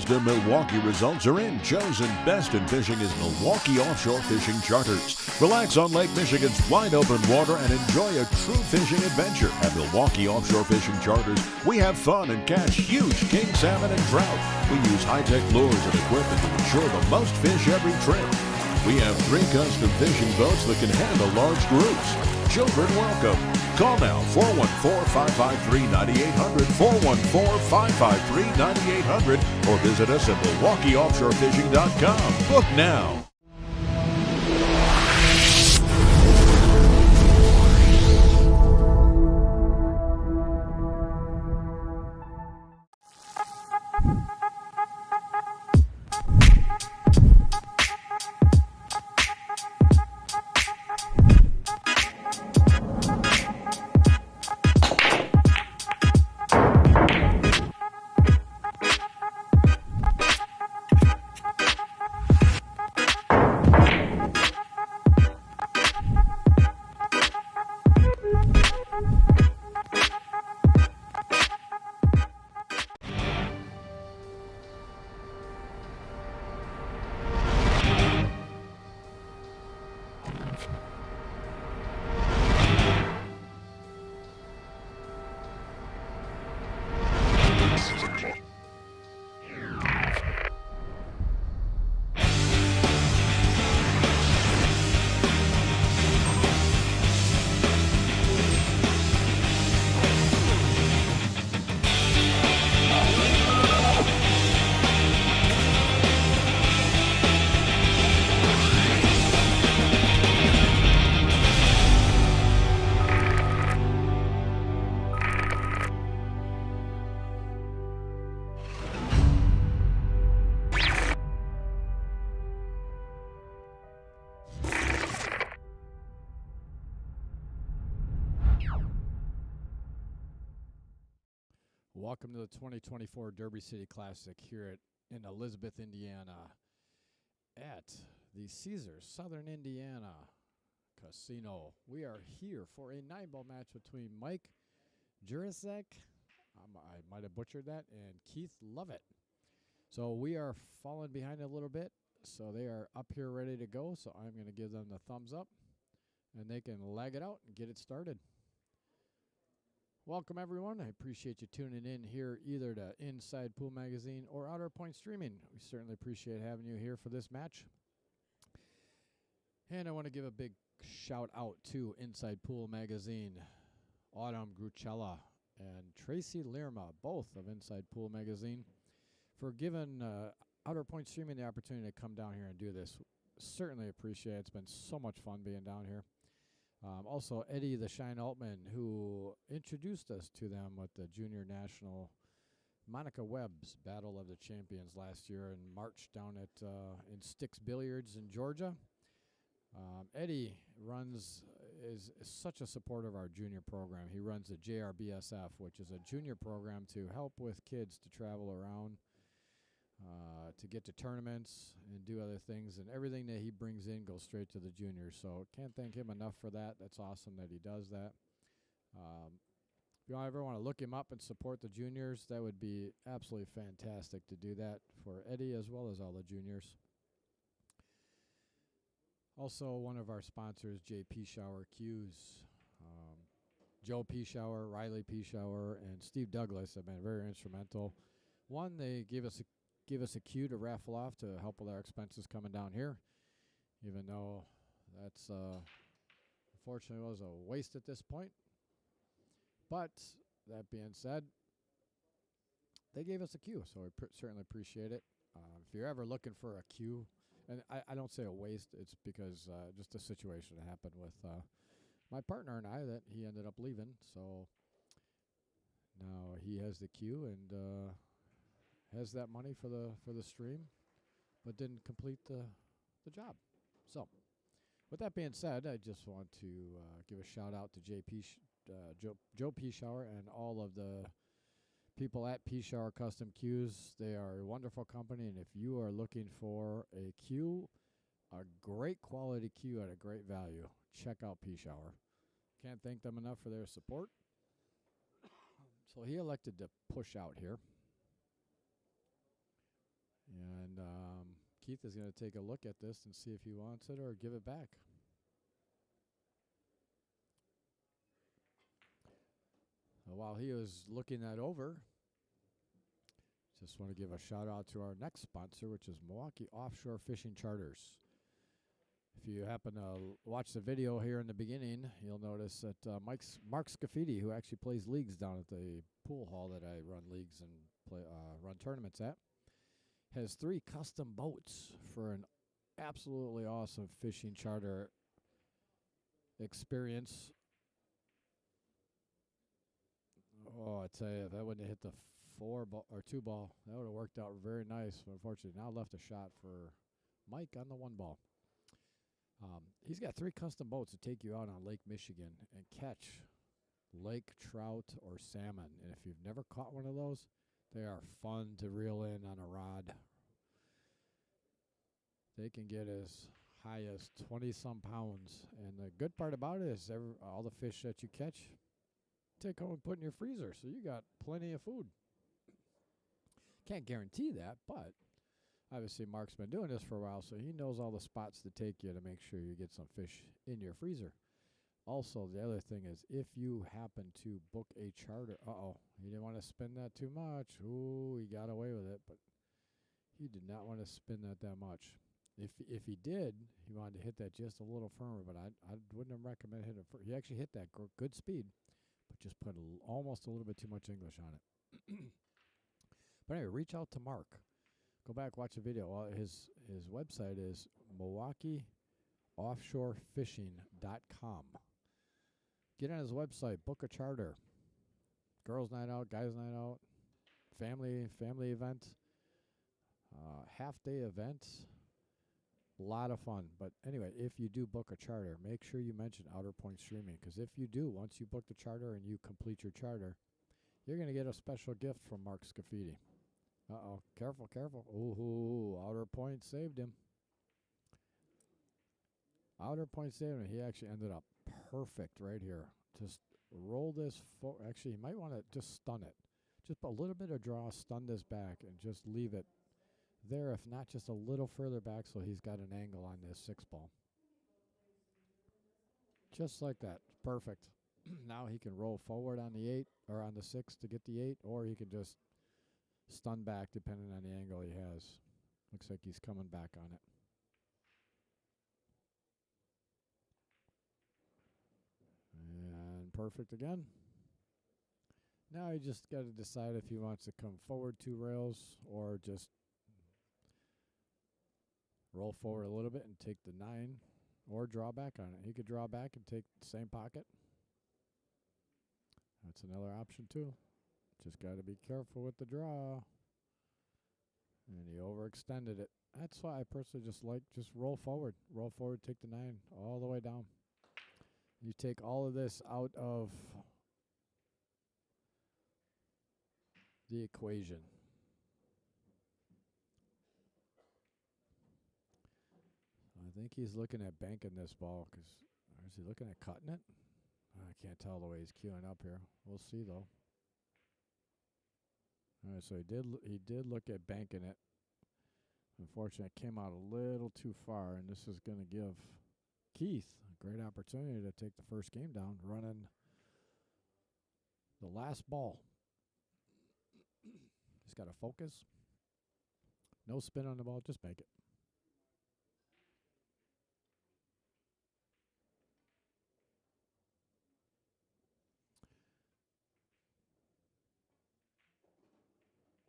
Billiards to Milwaukee results are in. Chosen best in fishing is Milwaukee Offshore Fishing Charters. Relax on Lake Michigan's wide open water and enjoy a true fishing adventure. At Milwaukee Offshore Fishing Charters, we have fun and catch huge king salmon and trout. We use high-tech lures and equipment to ensure the most fish every trip. We have 3 custom fishing boats that can handle large groups. Children welcome. Call now, 414-553-9800, 414-553-9800, or visit us at MilwaukeeOffshoreFishing.com. Book now. Welcome to the 2024 Derby City Classic here in Elizabeth, Indiana, at the Caesars Southern Indiana Casino. We are here for a 9-ball match between Mike Juraszek, I might have butchered that, and Keith Lovette. So we are falling behind a little bit, so they are up here ready to go. So I'm going to give them the thumbs up, and they can lag it out and get it started. Welcome, everyone. I appreciate you tuning in here either to Inside Pool Magazine or Outer Point Streaming. We certainly appreciate having you here for this match. And I want to give a big shout out to Inside Pool Magazine, Autumn Gruchella and Tracy Lirma, both of Inside Pool Magazine, for giving Outer Point Streaming the opportunity to come down here and do this. Certainly appreciate it. It's been so much fun being down here. Also, Eddie the Shine Altman, who introduced us to them with the Junior National Monica Webb's Battle of the Champions last year in March down at in Sticks Billiards in Georgia. Eddie is such a supporter of our junior program. He runs the JRBSF, which is a junior program to help with kids to travel around, to get to tournaments and do other things, and everything that he brings in goes straight to the juniors. So can't thank him enough for that. That's awesome that he does that. If you ever want to look him up and support the juniors, that would be absolutely fantastic to do that for Eddie as well as all the juniors. Also, one of our sponsors, J.P. Shower Q's. Joe Pischauer, Riley Pischauer, and Steve Douglas have been very instrumental. One, they give us a cue to raffle off to help with our expenses coming down here, even though that's unfortunately was a waste at this point. But that being said, they gave us a cue, so I certainly appreciate it. If you're ever looking for a cue, and I don't say a waste, it's because just a situation that happened with my partner and I that he ended up leaving. So now he has the cue and has that money for the stream, but didn't complete the job. So with that being said, I just want to give a shout out to Joe Pischauer and all of the people at Pischauer Custom Cues. They are a wonderful company, and if you are looking for a cue, a great quality cue at a great value, check out Pischauer. Can't thank them enough for their support. So he elected to push out here. And Keith is going to take a look at this and see if he wants it or give it back. While he was looking that over, just want to give a shout out to our next sponsor, which is Milwaukee Offshore Fishing Charters. If you happen to watch the video here in the beginning, you'll notice that Mark Scafidi, who actually plays leagues down at the pool hall that I run leagues and run tournaments at, has 3 custom boats for an absolutely awesome fishing charter experience. Oh, I tell you, if I wouldn't have hit the 2 ball, that would have worked out very nice. Unfortunately, now left a shot for Mike on the 1 ball. He's got 3 custom boats to take you out on Lake Michigan and catch lake trout or salmon. And if you've never caught one of those, they are fun to reel in on a rod. They can get as high as 20-some pounds. And the good part about it is all the fish that you catch, take home and put in your freezer, so you got plenty of food. Can't guarantee that, but obviously Mark's been doing this for a while, so he knows all the spots to take you to make sure you get some fish in your freezer. Also, the other thing is, if you happen to book a charter, he didn't want to spend that too much. Ooh, he got away with it, but he did not want to spend that much. If he did, he wanted to hit that just a little firmer, but I wouldn't have recommended hitting it. He actually hit that good speed, but just put almost a little bit too much English on it. But anyway, reach out to Mark. Go back, watch the video. Well, his website is MilwaukeeOffshoreFishing.com. Get on his website, book a charter. Girls' night out, guys' night out, family event, half-day events. A lot of fun. But anyway, if you do book a charter, make sure you mention Outer Point Streaming, because if you do, once you book the charter and you complete your charter, you're going to get a special gift from Mark Scafidi. Careful. Ooh, Outer Point saved him. Outer Point saved him. He actually ended up perfect right here. Just roll this forward. Actually, you might want to just stun it. Just a little bit of draw, stun this back, and just leave it there, if not just a little further back, so he's got an angle on this 6 ball. Just like that. Perfect. Now he can roll forward on the 8 or on the 6 to get the 8, or he can just stun back depending on the angle he has. Looks like he's coming back on it. And perfect again. Now he just got to decide if he wants to come forward 2 rails or just roll forward a little bit and take the 9 or draw back on it. He could draw back and take the same pocket. That's another option too. Just got to be careful with the draw. And he overextended it. That's why I personally just roll forward. Roll forward, take the 9 all the way down. You take all of this out of the equation. I think he's looking at banking this ball, or is he looking at cutting it? I can't tell the way he's queuing up here. We'll see though. All right, so he did look at banking it. Unfortunately, it came out a little too far, and this is going to give Keith a great opportunity to take the first game down, running the last ball. He's got to focus. No spin on the ball, just make it.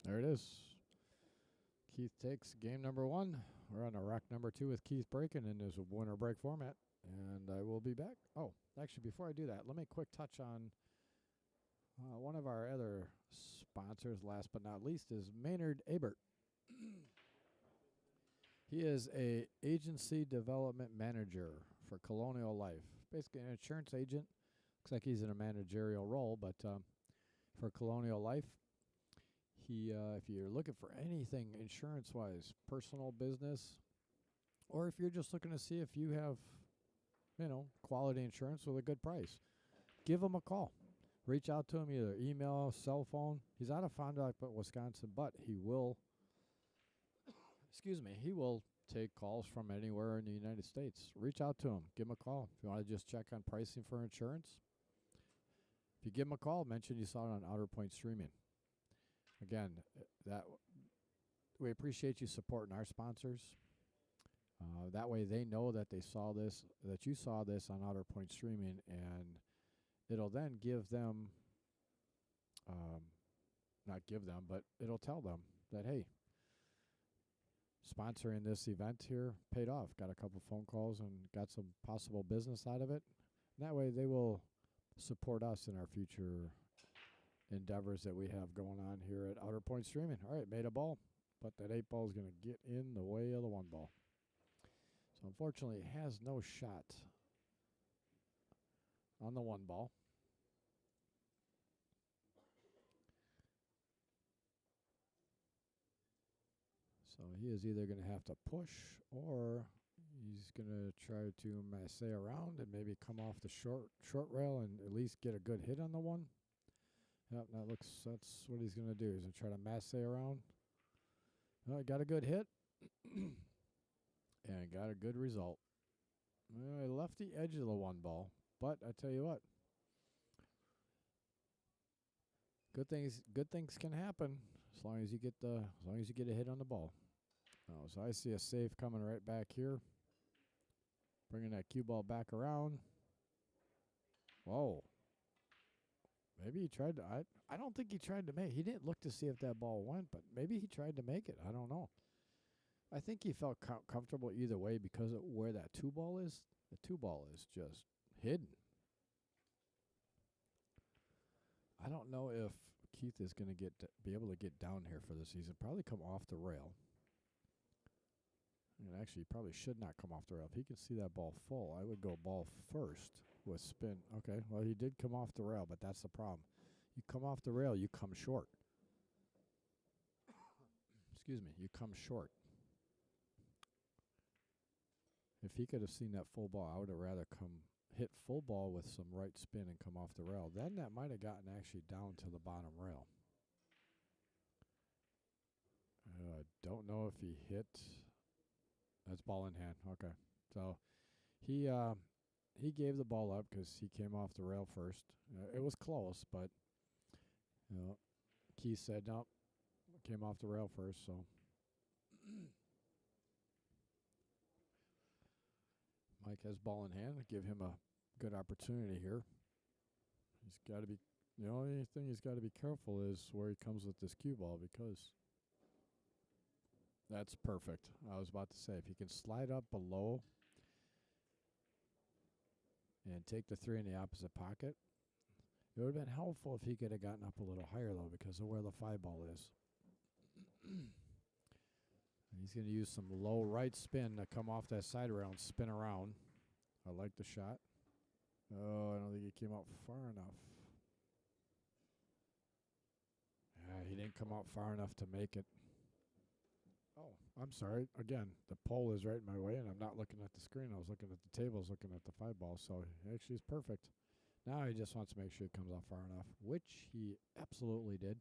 There it is. Keith takes game number 1. We're on a rack number 2 with Keith breaking in his winner break format. And I will be back. Oh, actually, before I do that, let me quick touch on one of our other sponsors, last but not least, is Maynard Abert. He is a agency development manager for Colonial Life. Basically an insurance agent. Looks like he's in a managerial role, but for Colonial Life, if you're looking for anything insurance-wise, personal, business, or if you're just looking to see if you have, quality insurance with a good price, give him a call. Reach out to him, either email, cell phone. He's out of Fond du Lac, Wisconsin, but he will excuse me, he will take calls from anywhere in the United States. Reach out to him. Give him a call. If you want to just check on pricing for insurance, if you give him a call, mention you saw it on Outer Point Streaming. Again, that we appreciate you supporting our sponsors. That way they know that they saw this, that you saw this on Outer Point Streaming, and it'll then give them, not give them, but it'll tell them that, hey, sponsoring this event here paid off. Got a couple phone calls and got some possible business out of it. And that way they will support us in our future endeavors that we have going on here at Outer Point Streaming. All right, made a ball, but that 8 ball is going to get in the way of the 1 ball. So unfortunately, it has no shot on the 1 ball. So he is either going to have to push, or he's going to try to masse around and maybe come off the short rail and at least get a good hit on the 1. Yep, that's what he's going to do. He's going to try to masse around. Well, got a good hit and got a good result. I left the edge of the 1 ball, but I tell you what, good things can happen as long as you get a hit on the ball. Oh, so I see a save coming right back here, bringing that cue ball back around. Whoa. Maybe he tried to. I don't think he tried to make. He didn't look to see if that ball went, but maybe he tried to make it. I don't know. I think he felt comfortable either way because of where that 2 ball is. The 2 ball is just hidden. I don't know if Keith is going to be able to get down here for the season. Probably come off the rail. And actually, he probably should not come off the rail. If he can see that ball full, I would go ball first with spin. Okay, well, he did come off the rail, but that's the problem. You come off the rail, you come short. Excuse me, you come short. If he could have seen that full ball, I would have rather hit full ball with some right spin and come off the rail. Then that might have gotten actually down to the bottom rail. Don't know if he hit. That's ball in hand. Okay. So he gave the ball up because he came off the rail first. It was close, but Keith said no. Came off the rail first, so Mike has ball in hand. Give him a good opportunity here. He's got to be. The only thing he's got to be careful is where he comes with this cue ball, because that's perfect. I was about to say, if he can slide up below and take the 3 in the opposite pocket, it would have been helpful if he could have gotten up a little higher, though, because of where the 5 ball is. He's going to use some low right spin to come off that side rail and spin around. I like the shot. Oh, I don't think he came out far enough. He didn't come out far enough to make it. Oh, I'm sorry. Again, the pole is right in my way, and I'm not looking at the screen. I was looking at the tables, looking at the 5 ball, so actually it's perfect. Now he just wants to make sure it comes off far enough, which he absolutely did.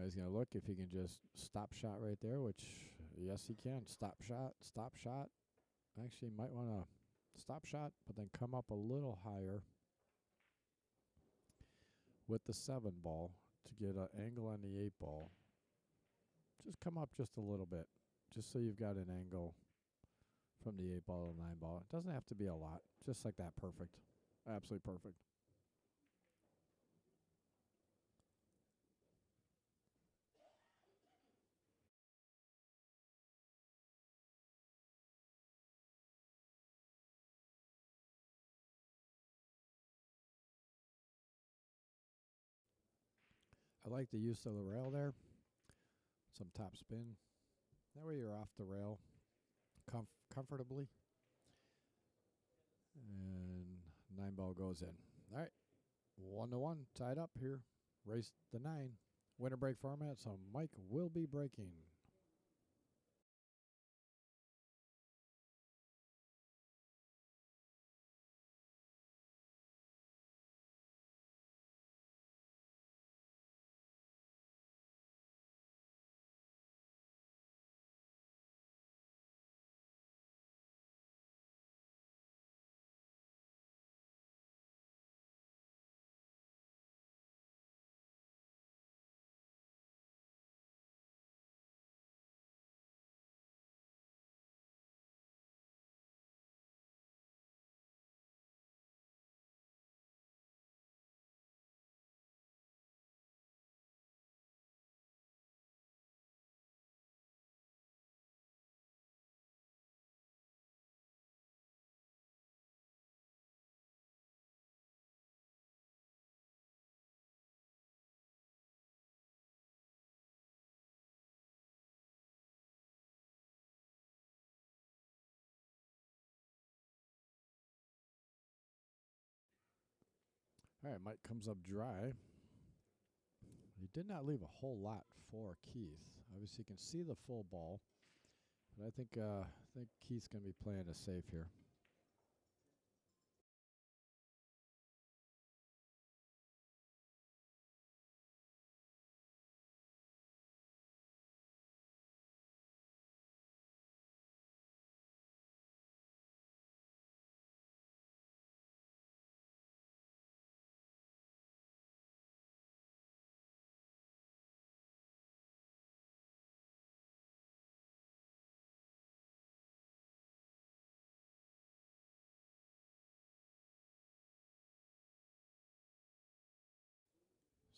He's going to look if he can just stop shot right there, which, yes, he can. Stop shot. Actually, might want to stop shot, but then come up a little higher with the 7 ball to get an angle on the 8 ball. Just come up just a little bit, just so you've got an angle from the 8 ball to the 9 ball. It doesn't have to be a lot, just like that. Perfect. Absolutely perfect. I like the use of the rail there. Some top spin. That way you're off the rail comfortably. And 9 ball goes in. All right. 1-1. Tied up here. Race the 9. Winner break format, so Mike will be breaking. All right, Mike comes up dry. He did not leave a whole lot for Keith. Obviously, you can see the full ball, but I think Keith's going to be playing it safe here.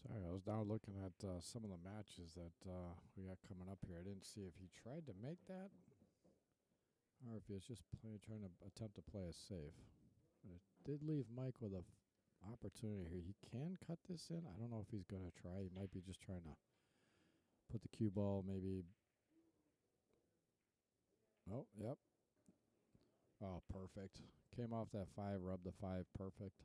Sorry, I was now looking at some of the matches that we got coming up here. I didn't see if he tried to make that or if he was just trying to attempt to play it safe. But it did leave Mike with a opportunity here. He can cut this in. I don't know if he's going to try. He might be just trying to put the cue ball maybe. Oh, yep. Oh, perfect. Came off that 5, rubbed the 5, perfect.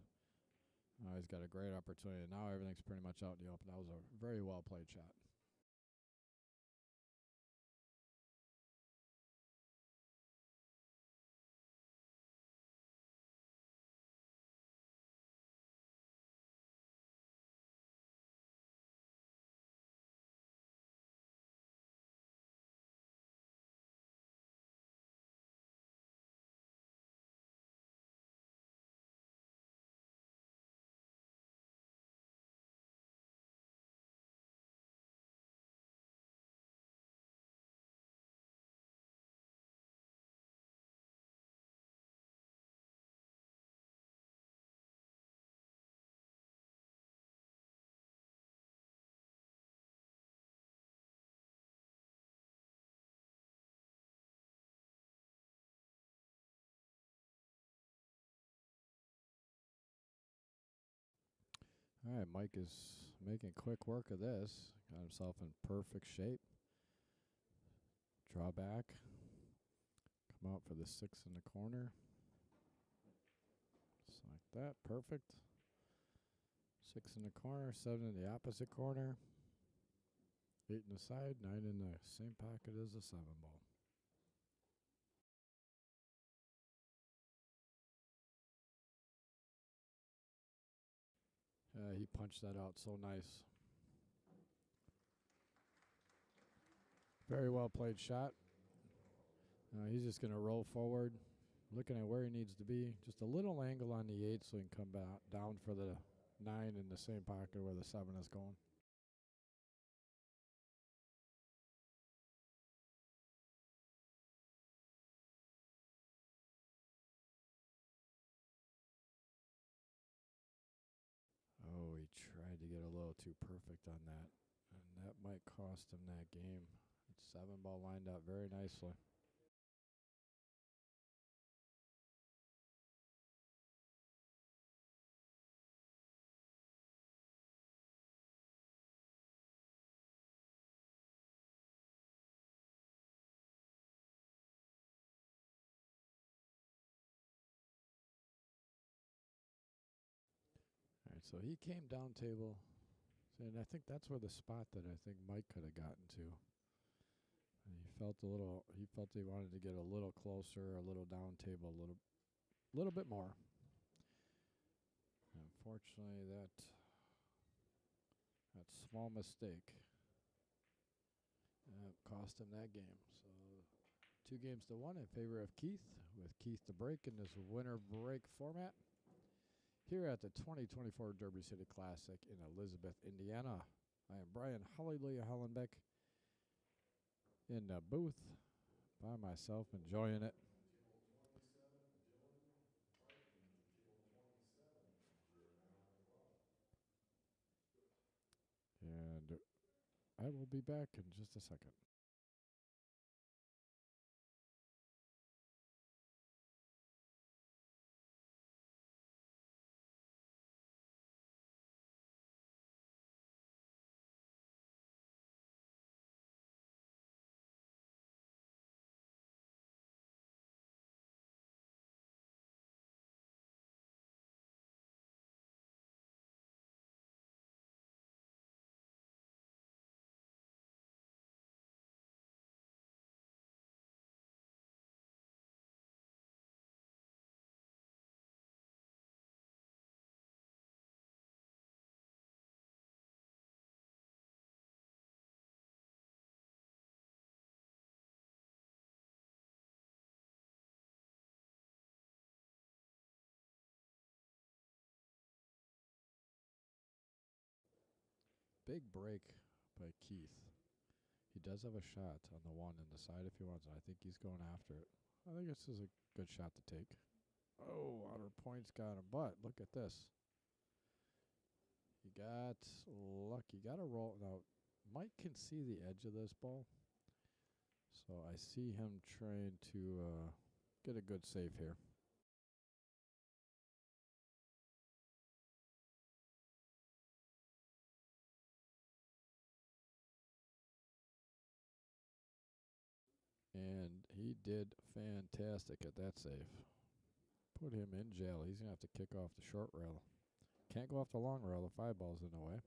He's got a great opportunity. Now everything's pretty much out in the open. That was a very well played shot. All right, Mike is making quick work of this. Got himself in perfect shape. Draw back. Come out for the 6 in the corner. Just like that. Perfect. 6 in the corner, 7 in the opposite corner. 8 in the side, 9 in the same pocket as the 7 ball. He punched that out so nice. Very well played shot. He's just going to roll forward, looking at where he needs to be. Just a little angle on the 8 so he can come back down for the 9 in the same pocket where the 7 is going. Oh, he tried to get a little too perfect on that, and that might cost him that game. That 7 ball lined up very nicely. All right, so he came down table, and I think that's where the spot that I think Mike could have gotten to. And he felt he wanted to get a little closer, a little down table, a little bit more. Unfortunately, that small mistake cost him that game. So 2 games to 1 in favor of Keith, with Keith to break in this winner break format here at the 2024 Derby City Classic in Elizabeth, Indiana. I am Brian Hallelujah Hollenbeck in the booth by myself, enjoying it. And I will be back in just a second. big break by Keith. He does have a shot on the one in the side if he wants it. I think he's going after it. I think this is a good shot to take. Oh, outer point's got him. But look at this. He got lucky. Got a roll. Now, Mike can see the edge of this ball. So I see him trying to get a good save here. And he did fantastic at that save. Put him in jail. He's going to have to kick off the short rail. Can't go off the long rail. The 5 ball's in the way.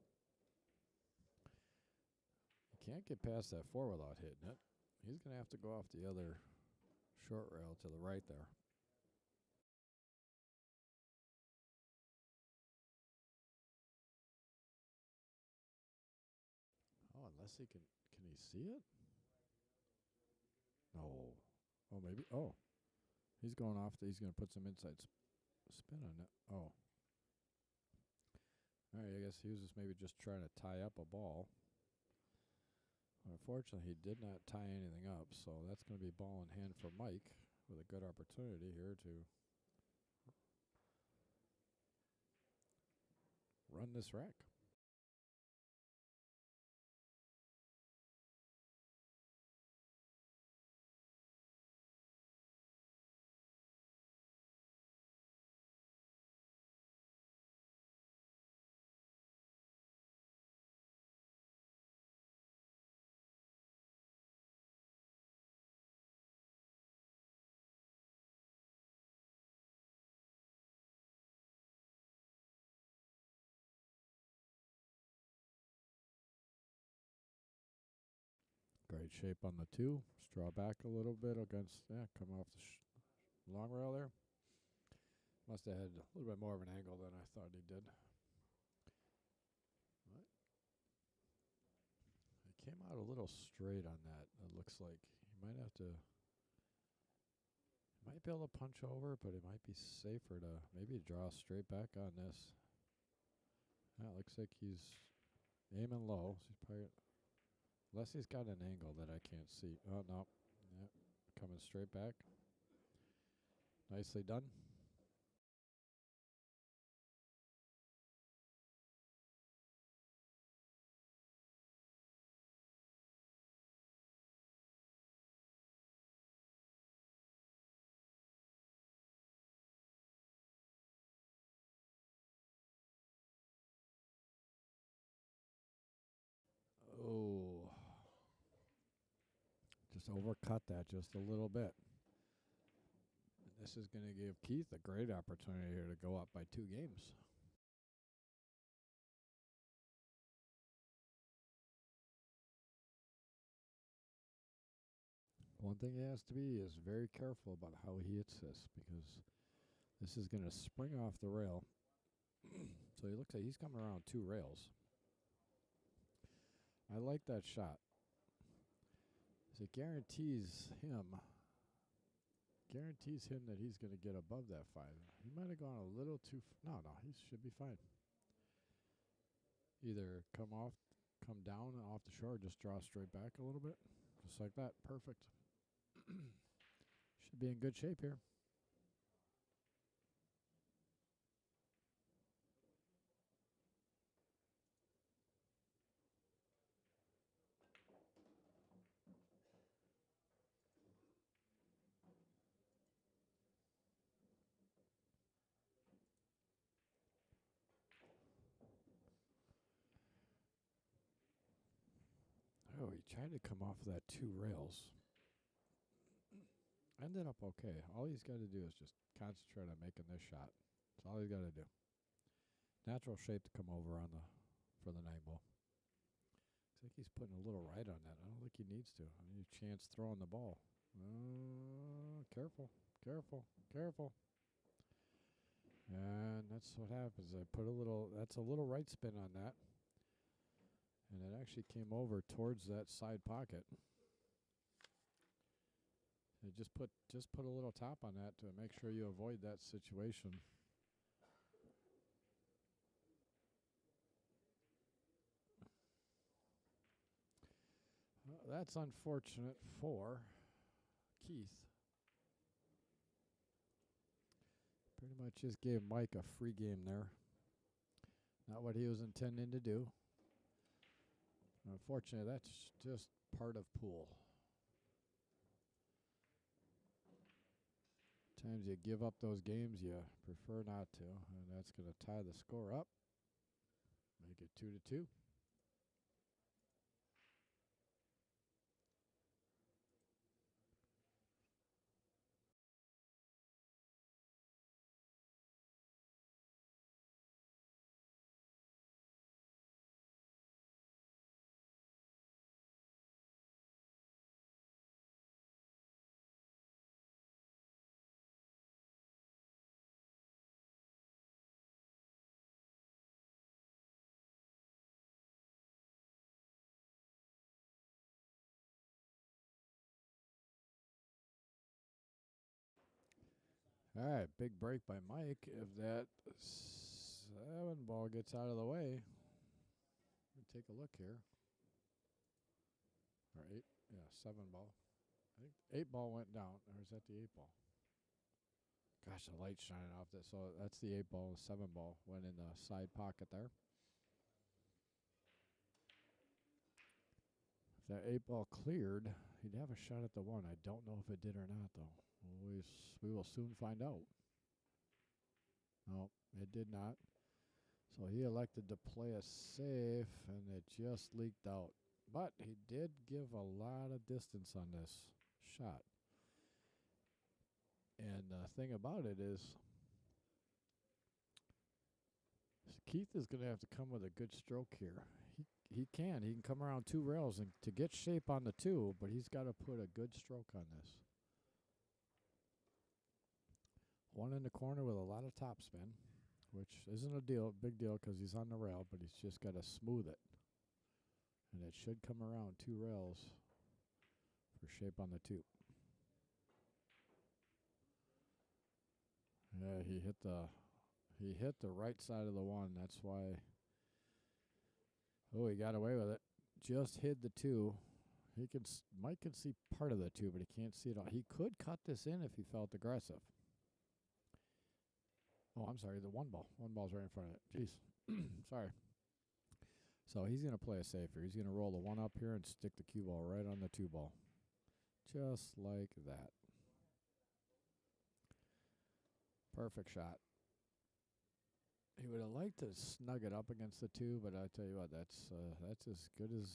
He can't get past that 4 without hitting it. He's going to have to go off the other short rail to the right there. Oh, unless he can he see it? No. Oh, maybe. Oh. He's going off. He's going to put some inside spin on it. Oh. All right, I guess he was just maybe just trying to tie up a ball. Unfortunately, he did not tie anything up, so that's going to be ball in hand for Mike with a good opportunity here to run this rack. Great shape on the 2. Straw back a little bit against, come off the long rail there. Must have had a little bit more of an angle than I thought he did. What? He came out a little straight on that. It looks like he might have to, he might be able to punch over, but it might be safer to maybe draw straight back on this. Yeah, it looks like he's aiming low. So he's probably, unless he's got an angle that I can't see. Oh, no. Yep. Coming straight back. Nicely done. Oh. Just overcut that just a little bit. And this is going to give Keith a great opportunity here to go up by 2 games. One thing he has to be is very careful about how he hits this, because this is going to spring off the rail. So he looks like he's coming around 2 rails. I like that shot. It guarantees him that he's going to get above that 5. He might have gone a little too. No, he should be fine. Either come down and off the shore, or just draw straight back a little bit, just like that. Perfect. Should be in good shape here. Oh, he tried to come off of that 2 rails. Ended up okay. All he's got to do is just concentrate on making this shot. That's all he's got to do. Natural shape to come over on for the 9 ball. Looks like he's putting a little right on that. I don't think he needs to. I need a chance throwing the ball. Careful. And that's what happens. That's a little right spin on that. And it actually came over towards that side pocket. And just put a little top on that to make sure you avoid that situation. that's unfortunate for Keith. Pretty much just gave Mike a free game there. Not what he was intending to do. Unfortunately, that's just part of pool. Times you give up those games you prefer not to, and that's going to tie the score up. Make it 2-2. All right, big break by Mike. If that 7 ball gets out of the way, we'll take a look here. Or 8, yeah, 7 ball. I think 8 ball went down, or is that the 8 ball? Gosh, the light's shining off this. So that's the 8 ball. 7 ball went in the side pocket there. If that 8 ball cleared, he'd have a shot at the 1. I don't know if it did or not, though. We will soon find out. No, it did not. So he elected to play a safe, and it just leaked out. But he did give a lot of distance on this shot. And the thing about it is, Keith is going to have to come with a good stroke here. He can come around 2 rails and to get shape on the 2, but he's got to put a good stroke on this. 1 in the corner with a lot of topspin, which isn't a big deal because he's on the rail, but he's just got to smooth it. And it should come around 2 rails for shape on the 2. Yeah, he hit the right side of the 1. That's why. Oh, he got away with it. Just hid the 2. Mike can see part of the 2, but he can't see it all. He could cut this in if he felt aggressive. Oh, I'm sorry, the 1 ball. 1 ball's right in front of it. Jeez. Sorry. So he's going to play a safer. He's going to roll the 1 up here and stick the cue ball right on the 2 ball. Just like that. Perfect shot. He would have liked to snug it up against the 2, but I tell you what, that's as good as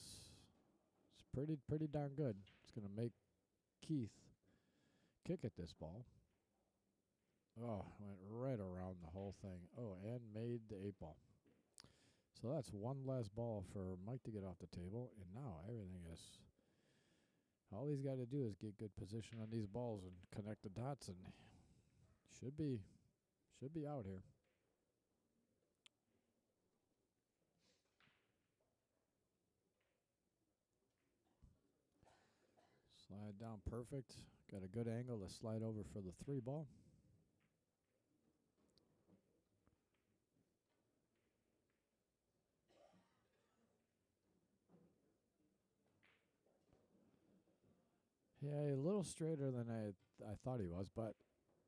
it's pretty darn good. It's going to make Keith kick at this ball. Oh, went right around the whole thing. Oh, and made the 8 ball. So that's 1 less ball for Mike to get off the table, and now everything is. All he's got to do is get good position on these balls and connect the dots, and should be out here. Slide down perfect. Got a good angle to slide over for the 3 ball. Yeah, a little straighter than I thought he was, but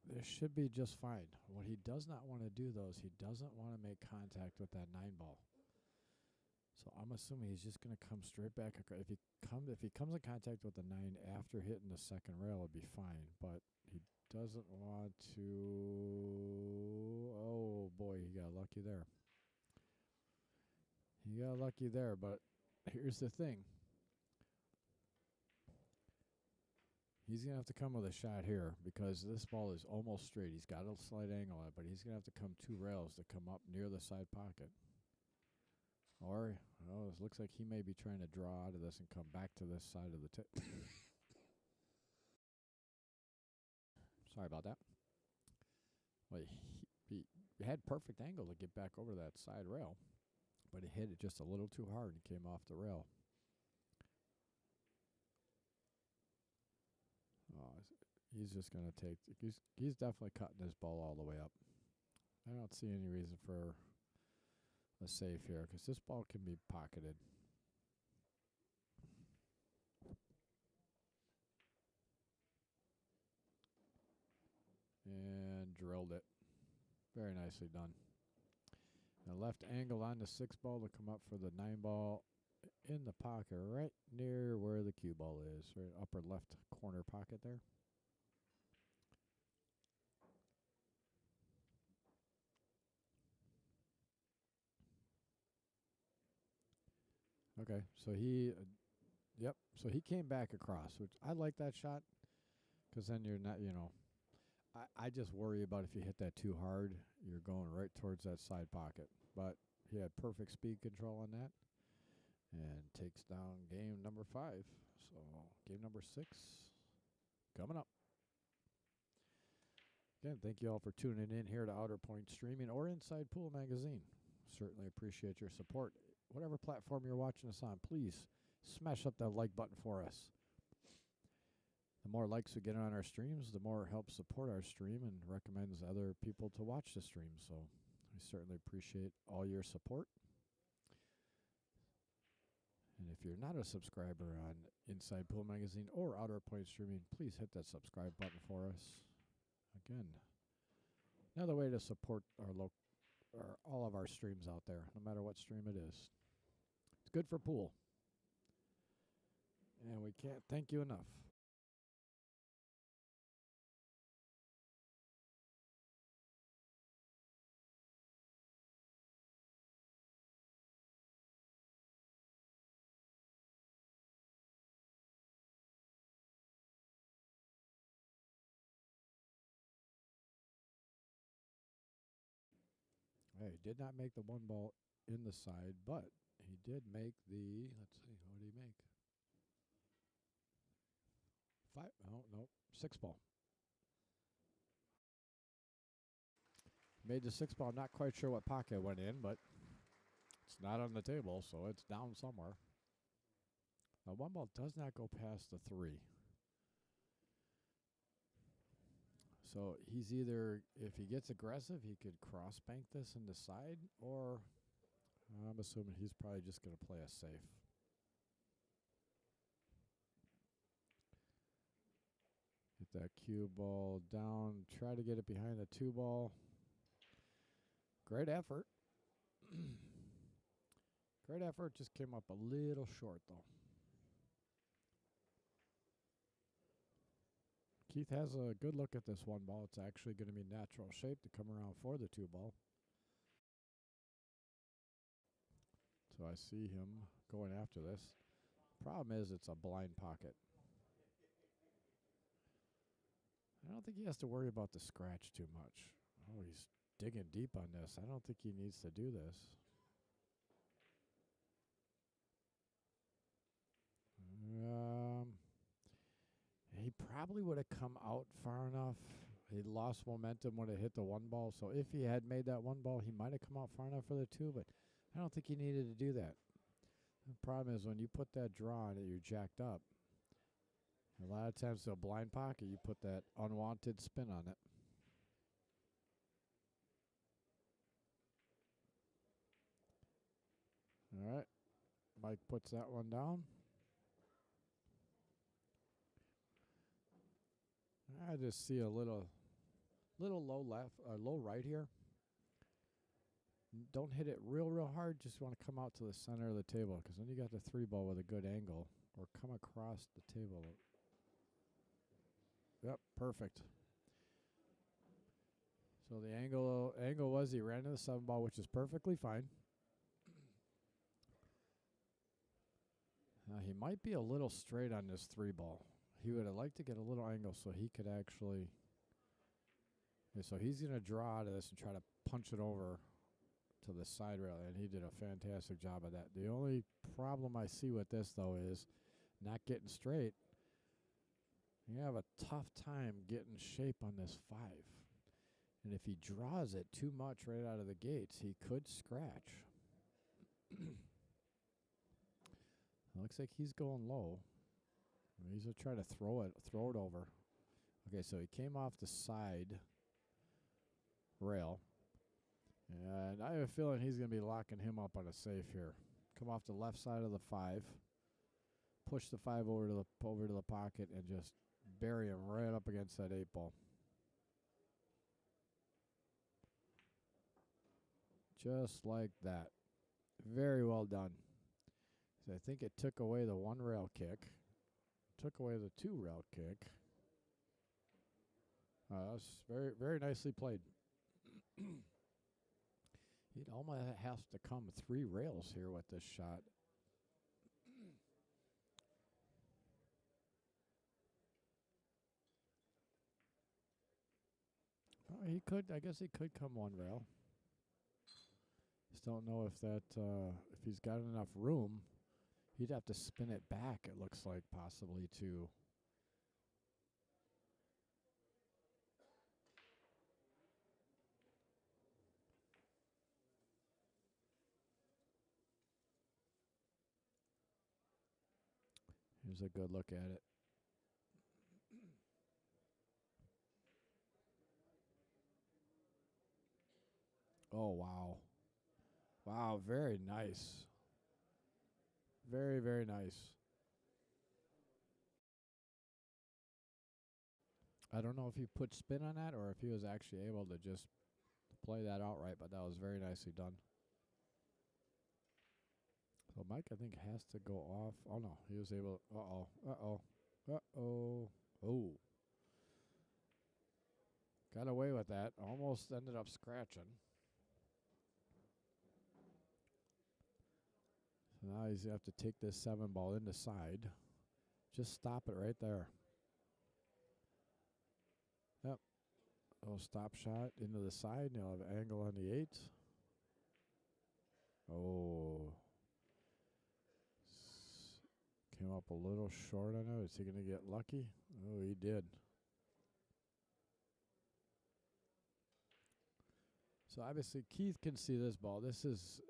this should be just fine. What he does not want to do, though, is he doesn't want to make contact with that 9 ball. So I'm assuming he's just going to come straight back. If he comes in contact with the 9 after hitting the second rail, it'd be fine. But he doesn't want to. Oh boy, he got lucky there. He got lucky there, but here's the thing. He's going to have to come with a shot here because this ball is almost straight. He's got a slight angle on it, but he's going to have to come 2 rails to come up near the side pocket. Or, it looks like he may be trying to draw out of this and come back to this side of the tip. Sorry about that. Well, he had perfect angle to get back over that side rail, but he hit it just a little too hard and came off the rail. He's just going to take. He's definitely cutting this ball all the way up. I don't see any reason for a safe here because this ball can be pocketed. nailed it. Very nicely done. The left angle on the 6 ball to come up for the 9 ball in the pocket, right near where the cue ball is, right upper left corner pocket there. Okay, so so he came back across, which I like that shot, because then you're not, I just worry about if you hit that too hard, you're going right towards that side pocket. But he had perfect speed control on that and takes down game number 5. So game number 6 coming up. Again, thank you all for tuning in here to Outer Point Streaming or Inside Pool Magazine. Certainly appreciate your support. Whatever platform you're watching us on, please smash up that like button for us. The more likes we get on our streams, the more it helps support our stream and recommends other people to watch the stream. So we certainly appreciate all your support. And if you're not a subscriber on Inside Pool Magazine or Outer Point Streaming, please hit that subscribe button for us. Again, another way to support all of our streams out there, no matter what stream it is. It's good for pool. And we can't thank you enough. Hey, did not make the 1 ball in the side, but he did make the, let's see, what did he make? 6 ball. Made the 6 ball, not quite sure what pocket it went in, but it's not on the table, so it's down somewhere. The 1 ball does not go past the 3. So he's either, if he gets aggressive, he could cross bank this in the side, or I'm assuming he's probably just going to play a safe. Get that cue ball down, try to get it behind the 2 ball. Great effort. Great effort, just came up a little short though. Keith has a good look at this 1 ball. It's actually going to be natural shape to come around for the 2 ball. So I see him going after this. Problem is it's a blind pocket. I don't think he has to worry about the scratch too much. Oh, he's digging deep on this. I don't think he needs to do this. He probably would have come out far enough. He lost momentum when it hit the 1 ball. So if he had made that 1 ball, he might have come out far enough for the 2, but I don't think he needed to do that. The problem is when you put that draw on it, you're jacked up. A lot of times to a blind pocket, you put that unwanted spin on it. All right. Mike puts that one down. I just see a little low left, low right here. Don't hit it real hard. Just want to come out to the center of the table, because then you got the 3 ball with a good angle, or come across the table. Yep, perfect. So the angle was he ran to the 7 ball, which is perfectly fine. He might be a little straight on this 3 ball. He would have liked to get a little angle so he could actually. Okay, so he's going to draw out of this and try to punch it over to the side rail, and he did a fantastic job of that. The only problem I see with this, though, is not getting straight. You have a tough time getting shape on this 5. And if he draws it too much right out of the gates, he could scratch. Looks like he's going low. He's going to try to throw it over. Okay, so he came off the side rail. And I have a feeling he's going to be locking him up on a safe here. Come off the left side of the 5. Push the 5 over to the pocket and just bury him right up against that 8 ball. Just like that. Very well done. So I think it took away the one rail kick. Took away the two rail kick. That's very, very nicely played. He almost has to come 3 rails here with this shot. He could. I guess he could come 1 rail. Just don't know if that if he's got enough room. He'd have to spin it back. It looks like possibly to. Here's a good look at it. Oh, wow. Wow, very nice. Very, very nice. I don't know if he put spin on that or if he was actually able to just play that outright, but that was very nicely done. So Mike, I think, has to go off. Oh, no. He was able. Uh-oh. Uh-oh. Uh-oh. Oh. Got away with that. Almost ended up scratching. So now he's going to have to take this 7 ball in the side. Just stop it right there. Yep. Oh, stop shot into the side. You'll have angle on the 8. Oh. Came up a little short on it. Is he going to get lucky? Oh, he did. So obviously Keith can see this ball. This is,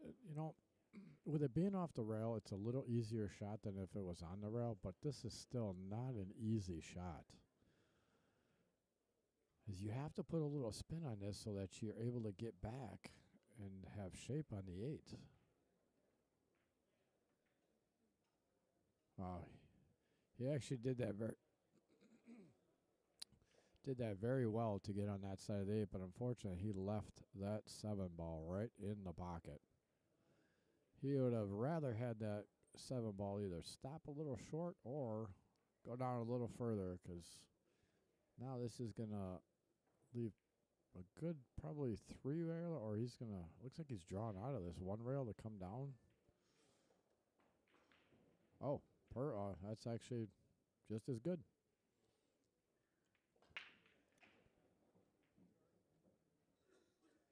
with it being off the rail, it's a little easier shot than if it was on the rail, but this is still not an easy shot. Because you have to put a little spin on this so that you're able to get back and have shape on the 8. Wow. He actually did that very well to get on that side of the 8, but unfortunately he left that 7 ball right in the pocket. He would have rather had that 7 ball either stop a little short or go down a little further, because now this is going to leave a good probably 3 rail, or he's going to, looks like he's drawn out of this 1 rail to come down. Oh, that's actually just as good.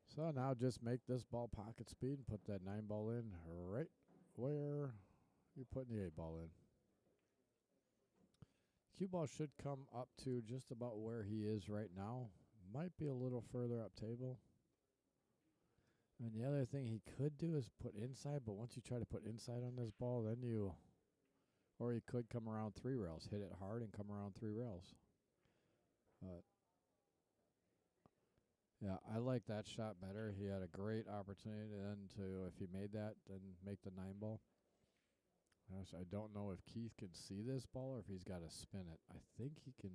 So now just make this ball pocket speed and put that 9 ball in right where you're putting the 8 ball in. Cue ball should come up to just about where he is right now. Might be a little further up table. And the other thing he could do is put inside, but once you try to put inside on this ball, then or he could come around 3 rails, hit it hard and come around 3 rails. Yeah, I like that shot better. He had a great opportunity then to, if he made that, then make the 9 ball. Gosh, I don't know if Keith can see this ball or if he's got to spin it. I think he can.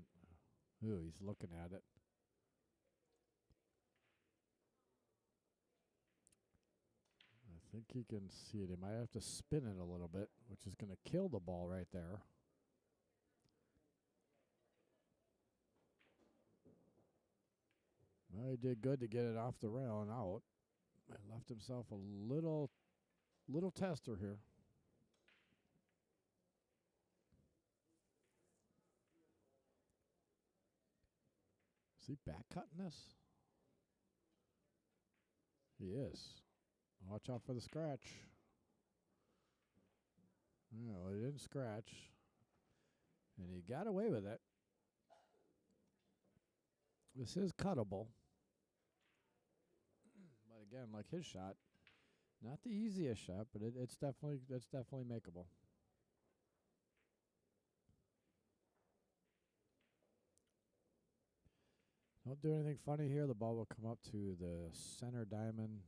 Ooh, he's looking at it. I think he can see it. He might have to spin it a little bit, which is going to kill the ball right there. Well, he did good to get it off the rail and out. And left himself a little tester here. Is he back cutting this? He is. Watch out for the scratch. No, he didn't scratch. And he got away with it. This is cuttable. But again, like his shot, not the easiest shot, but it's definitely makeable. Don't do anything funny here. The ball will come up to the center diamond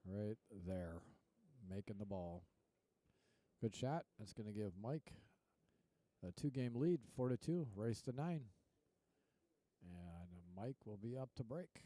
right there, making the ball. Good shot. That's going to give Mike a 2-game lead, 4-2, race to 9. And Mike will be up to break.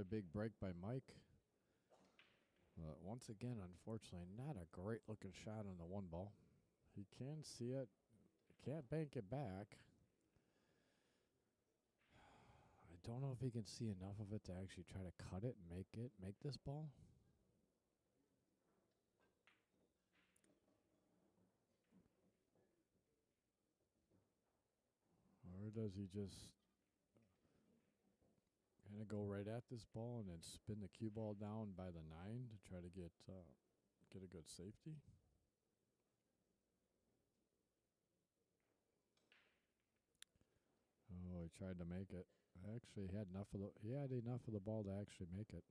Another big break by Mike. Once again, unfortunately, not a great looking shot on the one ball. He can see it. Can't bank it back. I don't know if he can see enough of it to actually try to cut it and make this ball. Or does he just kind of go right at this ball and then spin the cue ball down by the 9 to try to get a good safety? Oh, he tried to make it. Actually, he had enough of the ball to actually make it.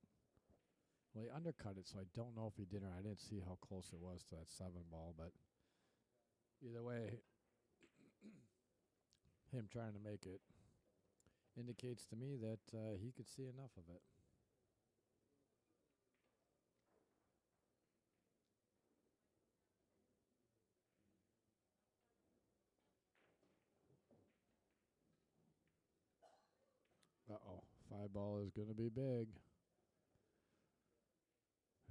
Well, he undercut it, so I don't know if he did or not. I didn't see how close it was to that 7 ball, but either way, him trying to make it indicates to me that he could see enough of it. Uh-oh. 5 ball is going to be big.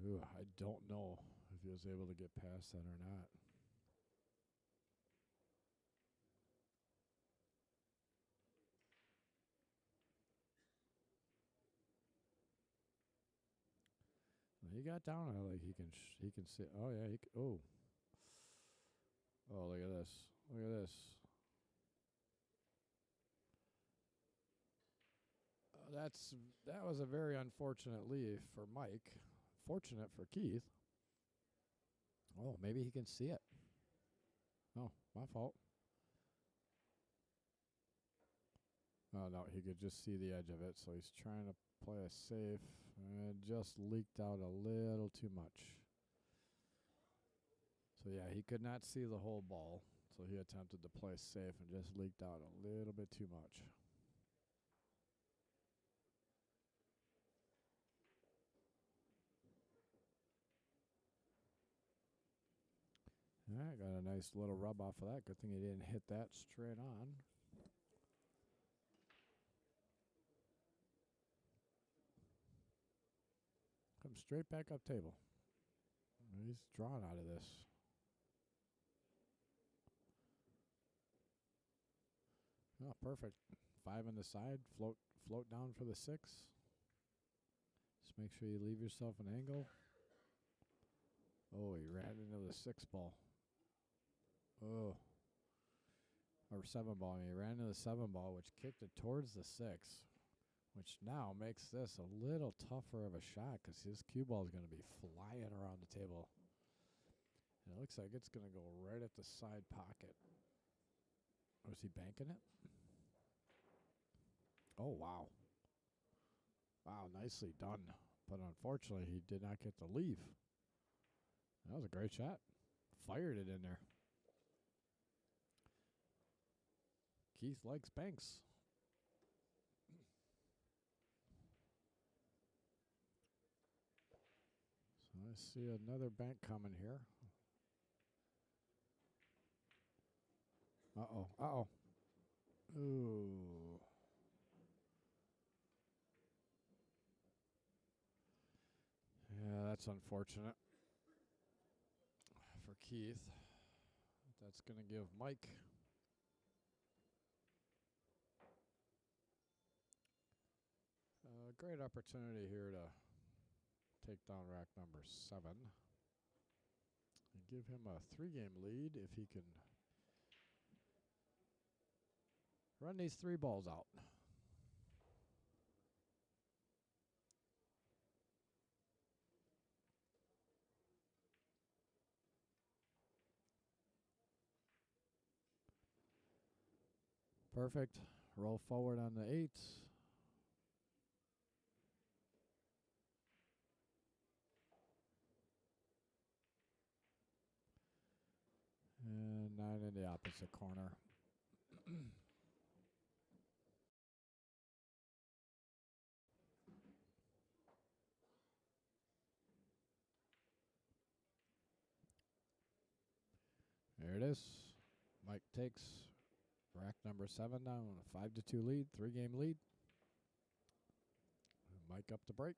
Ooh, I don't know if he was able to get past that or not. He got down like he can see. Oh yeah, oh look at this. Look at this. That was a very unfortunate leave for Mike. Fortunate for Keith. Oh, maybe he can see it. Oh, my fault. Oh no, he could just see the edge of it, so he's trying to play a safe and just leaked out a little too much. So yeah, he could not see the whole ball, so he attempted to play safe and just leaked out a little bit too much. All right, got a nice little rub off of that. Good thing he didn't hit that straight on. Come straight back up table. He's drawn out of this. Oh, perfect. 5 on the side. Float down for the 6. Just make sure you leave yourself an angle. Oh, he ran into the 6 ball. Oh. Or 7 ball. I mean, he ran into the 7 ball, which kicked it towards the 6. Which now makes this a little tougher of a shot because his cue ball is going to be flying around the table. And it looks like it's going to go right at the side pocket. Or is he banking it? Oh, wow. Wow, nicely done. But unfortunately, he did not get the leave. That was a great shot. Fired it in there. Keith likes banks. So I see another bank coming here. Uh-oh. Uh-oh. Ooh. Yeah, that's unfortunate for Keith. That's going to give Mike a great opportunity here to take down rack number 7 and give him a 3-game lead if he can run these 3 balls out. Perfect. Roll forward on the 8. And 9 in the opposite corner. There it is. Mike takes rack number 7 down, a 5-2 lead, 3-game lead. Mic up the break.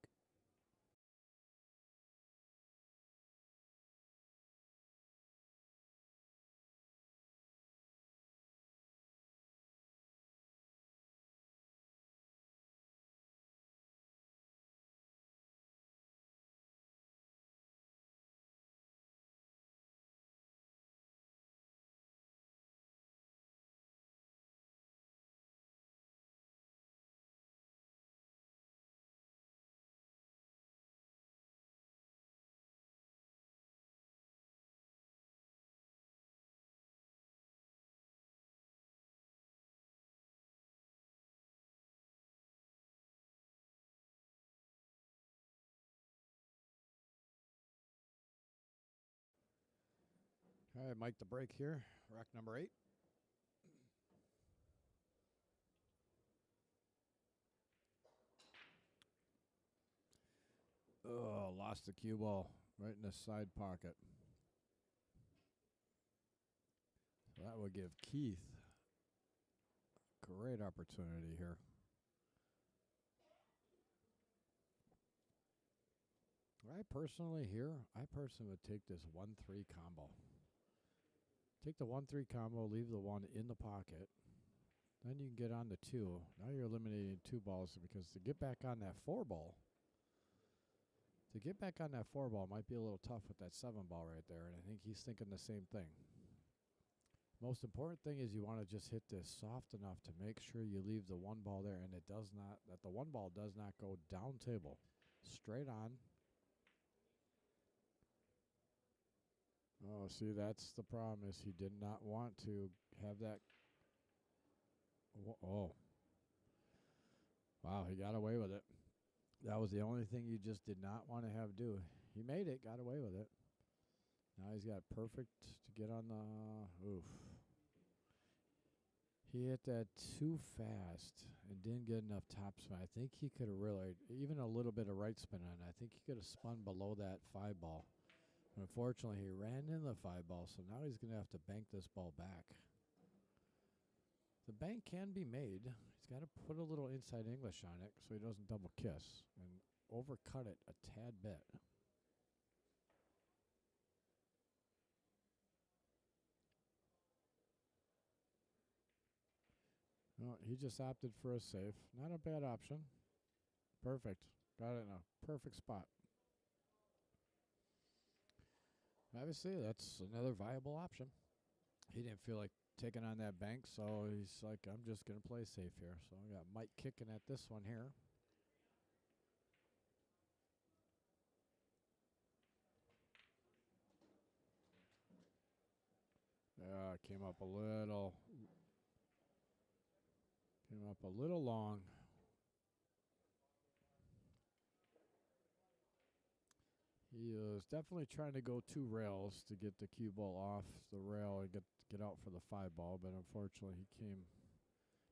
All right, Mike the break here. Rack number 8. Oh, lost the cue ball right in the side pocket. So that would give Keith a great opportunity here. I personally would take this 1-3 combo. Take the 1-3 combo, leave the 1 in the pocket. Then you can get on the 2. Now you're eliminating 2 balls because to get back on that 4 ball, might be a little tough with that 7 ball right there, and I think he's thinking the same thing. Most important thing is you want to just hit this soft enough to make sure you leave the 1 ball there, and that the 1 ball does not go down table. Straight on. Oh, see, that's the problem is he did not want to have that. Oh. Wow, he got away with it. That was the only thing you just did not want to have do. He made it, got away with it. Now he's got perfect to get on the. Oof. He hit that too fast and didn't get enough top spin. I think he could have really, even a little bit of right spin on it, I think he could have spun below that 5 ball. Unfortunately, he ran in the 5 ball, so now he's going to have to bank this ball back. The bank can be made. He's got to put a little inside English on it so he doesn't double kiss and overcut it a tad bit. No, he just opted for a safe. Not a bad option. Perfect. Got it in a perfect spot. Obviously, that's another viable option. He didn't feel like taking on that bank, so he's like, I'm just going to play safe here. So I got Mike kicking at this one here. Came up a little long. He was definitely trying to go 2 rails to get the cue ball off the rail and get out for the 5 ball, but unfortunately he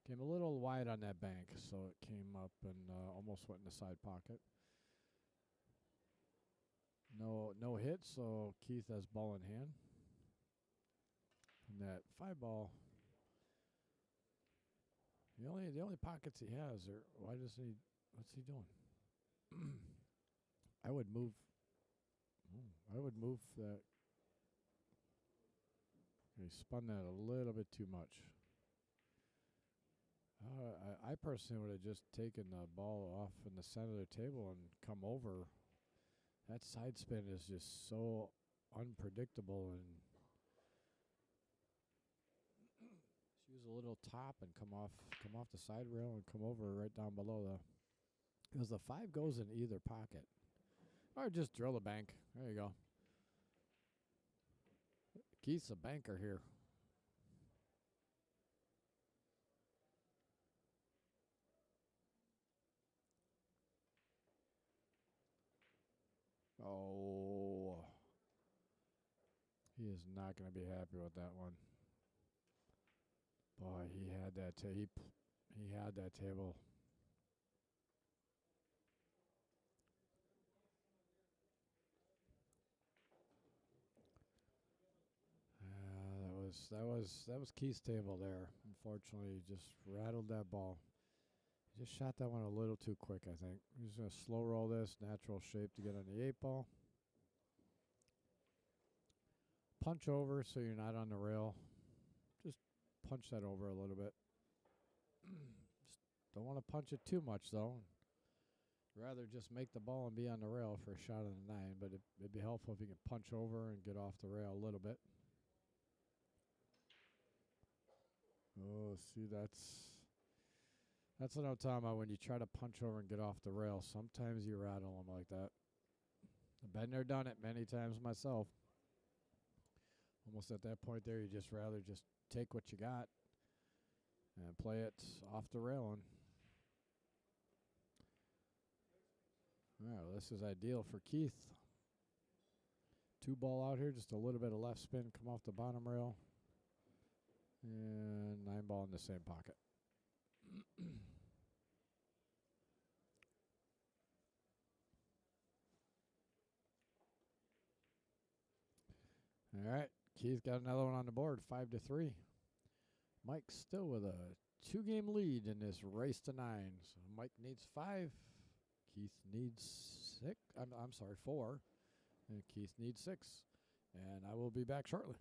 came a little wide on that bank, so it came up and almost went in the side pocket. No hit, so Keith has ball in hand. And that 5 ball, the only pockets he has are, what's he doing? I would move that. He spun that a little bit too much. I personally would have just taken the ball off in the center of the table and come over. That side spin is just so unpredictable, and use a little top and come off the side rail and come over right down below because the 5 goes in either pocket. Or just drill the bank. There you go. Keith's a banker here. Oh. He is not going to be happy with that one. Boy, he had that he had that table. That was Keith's table there. Unfortunately, he just rattled that ball. Just shot that one a little too quick, I think. I'm just going to slow roll this, natural shape to get on the 8 ball. Punch over so you're not on the rail. Just punch that over a little bit. Just don't want to punch it too much, though. Rather just make the ball and be on the rail for a shot of the 9, but it'd be helpful if you can punch over and get off the rail a little bit. Oh, see, that's what I'm talking about. When you try to punch over and get off the rail, sometimes you rattle them like that. I've been there, done it many times myself. Almost at that point there, you just rather just take what you got and play it off the railing. Well, this is ideal for Keith. 2 ball out here, just a little bit of left spin, come off the bottom rail. And 9 ball in the same pocket. All right, Keith got another one on the board, 5-3. Mike still with a 2-game lead in this race to 9. So Mike needs 5. Keith needs 6. I'm sorry, 4. And Keith needs 6. And I will be back shortly.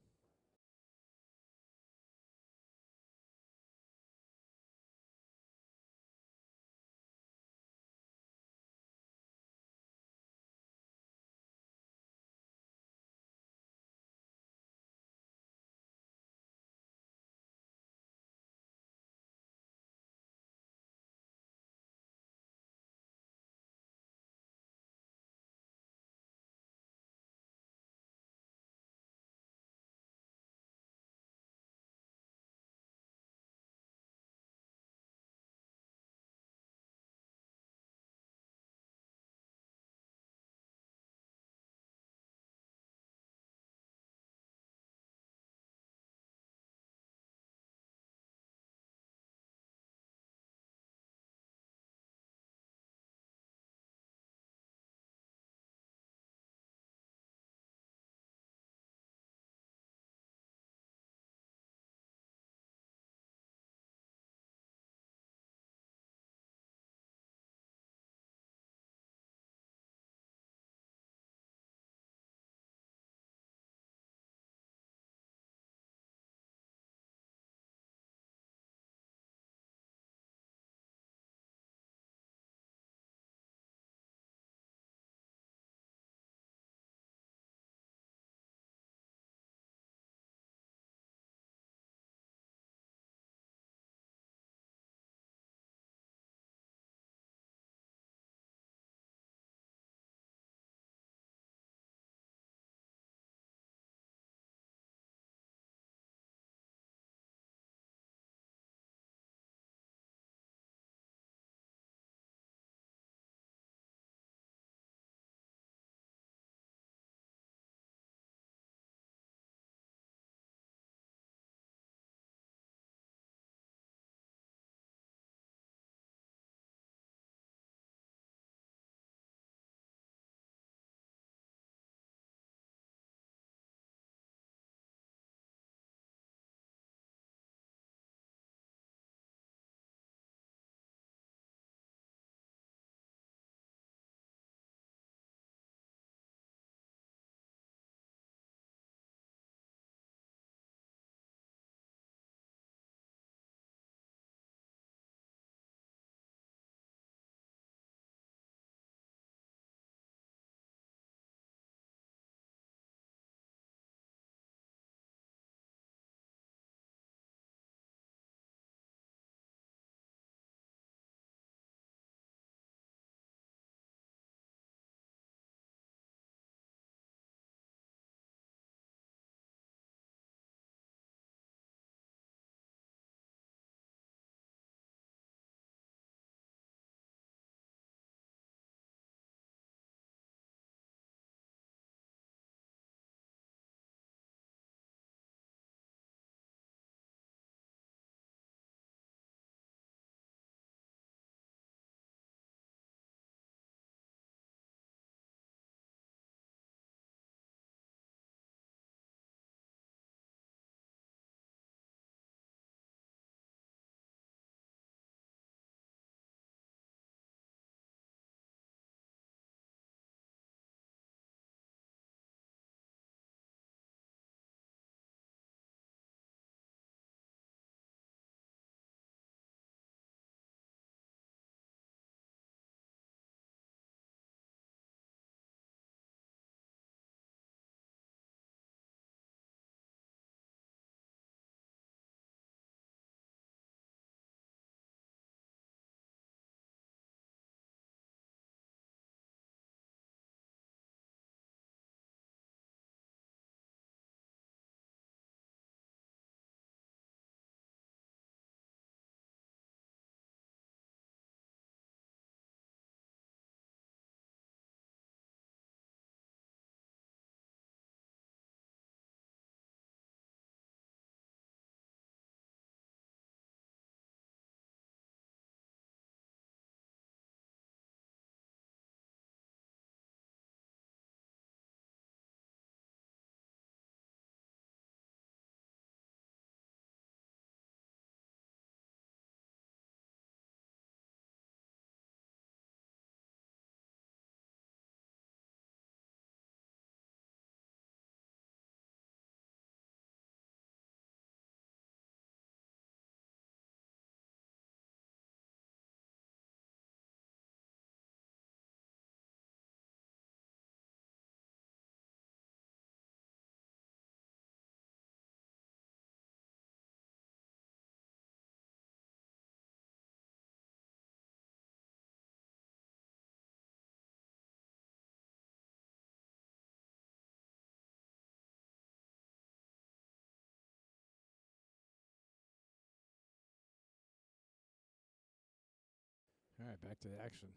All right, back to the action.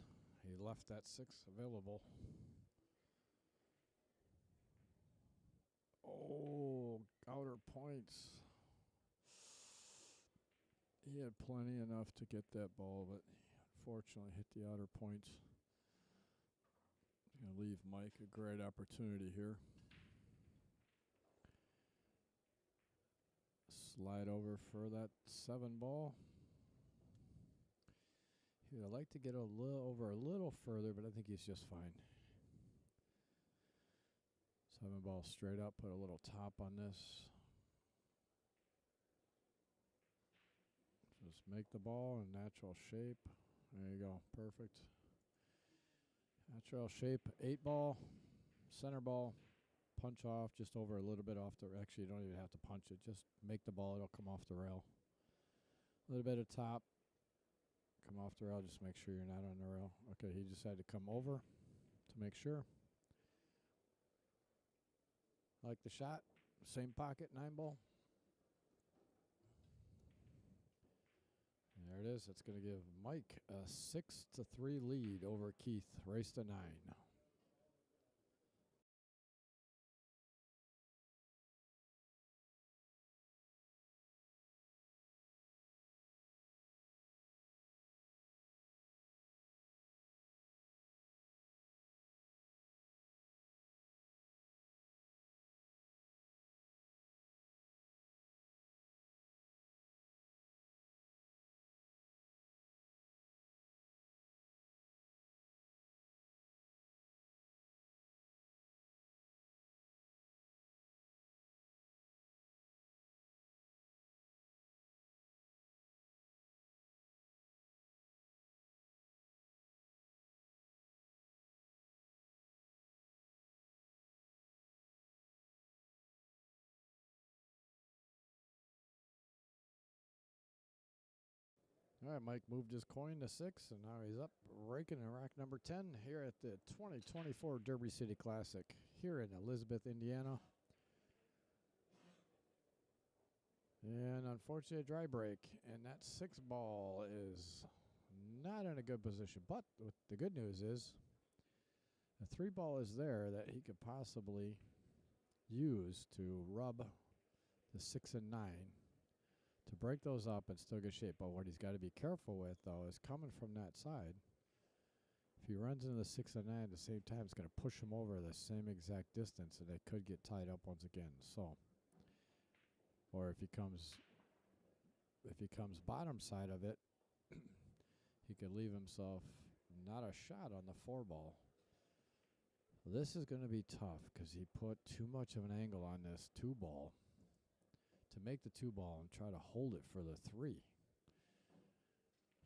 He left that 6 available. Oh, outer points. He had plenty enough to get that ball, but unfortunately hit the outer points. Going to leave Mike a great opportunity here. Slide over for that 7 ball. He would like to get a little further, but I think he's just fine. 7 ball straight up, put a little top on this. Just make the ball in natural shape. There you go, perfect. Natural shape, 8 ball, center ball, punch off, just over a little bit off the, actually you don't even have to punch it, just make the ball, it'll come off the rail. A little bit of top, come off the rail, just make sure you're not on the rail. Okay, he just had to come over to make sure. Like the shot, same pocket, 9 ball. And there it is. It's going to give Mike a 6-3 lead over Keith. Race to 9. All right, Mike moved his coin to 6, and now he's up raking in rack number 10 here at the 2024 Derby City Classic here in Elizabeth, Indiana. And unfortunately, a dry break, and that 6 ball is not in a good position. But the good news is the 3 ball is there that he could possibly use to rub the 6 and 9 to break those up and still get shape. But what he's got to be careful with, though, is coming from that side. If he runs into the 6 and 9 at the same time, it's going to push him over the same exact distance, and they could get tied up once again. So, or if he comes bottom side of it, he could leave himself not a shot on the 4 ball. This is going to be tough because he put too much of an angle on this 2 ball to make the 2 ball and try to hold it for the 3.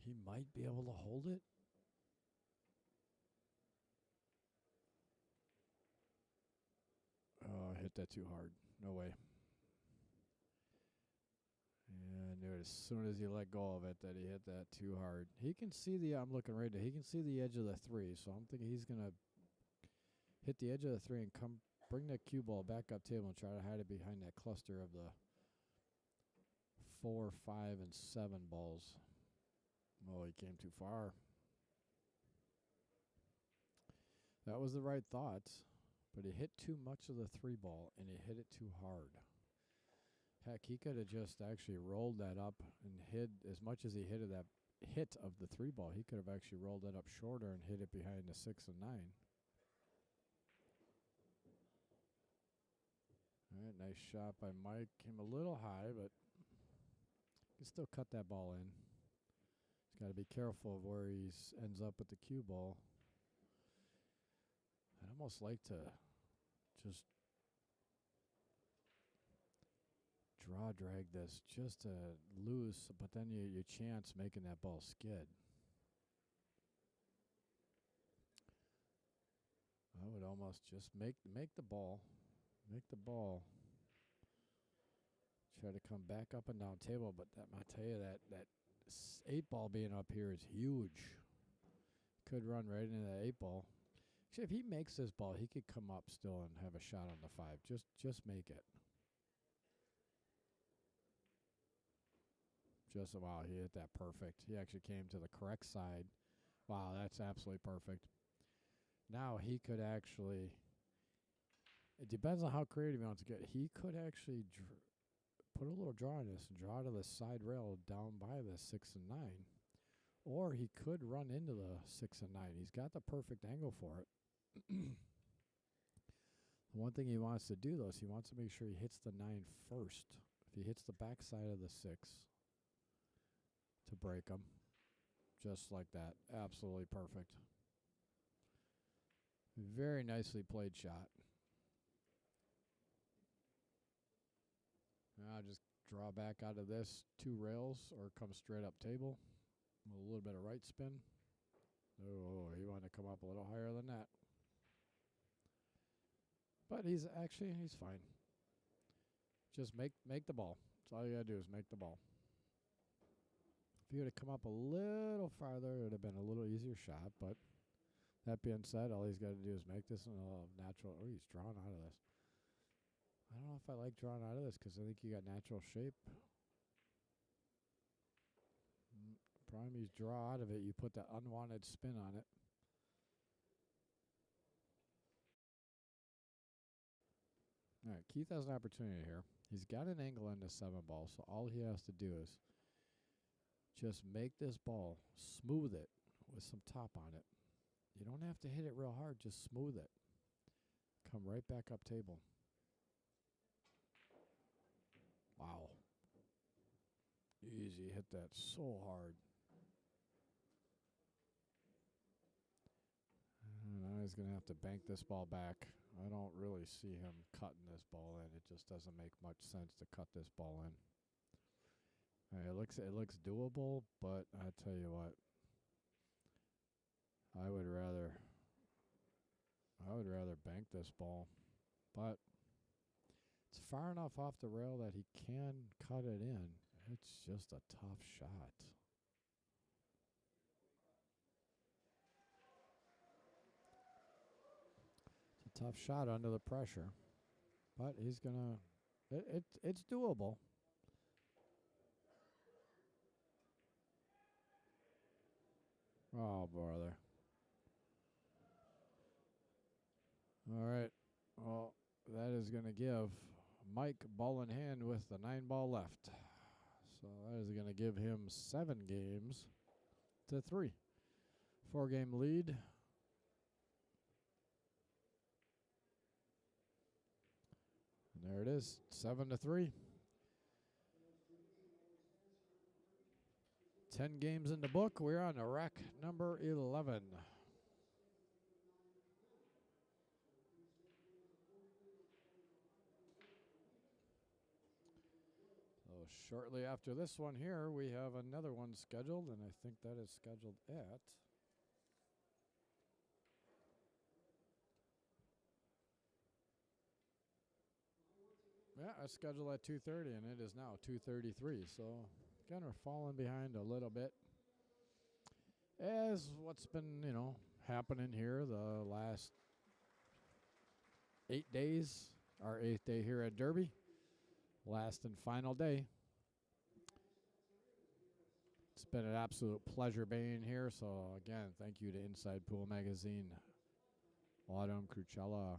He might be able to hold it. Oh, I hit that too hard. No way. And I knew it as soon as he let go of it that he hit that too hard. He can see I'm looking right there. He can see the edge of the 3, so I'm thinking he's going to hit the edge of the 3 and bring that cue ball back up table and try to hide it behind that cluster of the 4, 5, and 7 balls. Oh, he came too far. That was the right thought, but he hit too much of the 3 ball, and he hit it too hard. Heck, he could have just actually rolled that up and hit as much as he hit that hit of the 3 ball. He could have actually rolled that up shorter and hit it behind the 6 and 9. All right, nice shot by Mike. Came a little high, but he can still cut that ball in. He's got to be careful of where he ends up with the cue ball. I'd almost like to just drag this just to lose, but then you chance making that ball skid. I would almost just make the ball. Try to come back up and down table, but I tell you that 8 ball being up here is huge. Could run right into that 8 ball. Actually, if he makes this ball, he could come up still and have a shot on the 5. Just make it. Wow, he hit that perfect. He actually came to the correct side, Wow, that's absolutely perfect. Now he could actually. It depends on how creative he wants to get. He could actually put a little draw on this and draw to the side rail down by the 6 and 9. Or he could run into the 6 and 9. He's got the perfect angle for it. The one thing he wants to do, though, is he wants to make sure he hits the 9 first. If he hits the backside of the 6 to break him, just like that. Absolutely perfect. Very nicely played shot. Now just draw back out of this 2 rails or come straight up table. A little bit of right spin. Oh, he wanted to come up a little higher than that. But he's fine. Just make the ball. That's all you gotta do is make the ball. If he would have come up a little farther, it would have been a little easier shot. But that being said, all he's got to do is make this a natural. Oh, he's drawn out of this. I don't know if I like drawing out of this because I think you got natural shape. Problem is draw out of it, you put that unwanted spin on it. All right, Keith has an opportunity here. He's got an angle in the 7 ball, so all he has to do is just make this ball, smooth it with some top on it. You don't have to hit it real hard, just smooth it. Come right back up table. Wow. Easy, hit that so hard. And now he's going to have to bank this ball back. I don't really see him cutting this ball in. It just doesn't make much sense to cut this ball in. It looks doable, but I tell you what, I would rather bank this ball, but it's far enough off the rail that he can cut it in. It's just a tough shot. It's a tough shot under the pressure, but he's gonna. It's doable. Oh, brother. All right. Well, that is going to give Mike ball in hand with the 9 ball left. So that is going to give him 7 games to 3. 4-game lead. And there it is, 7 to 3. 10 games in the book. We're on to rack number 11. So shortly after this one here, we have another one scheduled, and I think that is scheduled at I scheduled at 2:30, and it is now 2:33. So kind of falling behind a little bit. As what's been, happening here the last 8 days, our 8th day here at Derby, last and final day. It's been an absolute pleasure being here. So again, thank you to Inside Pool Magazine, Autumn Crucella,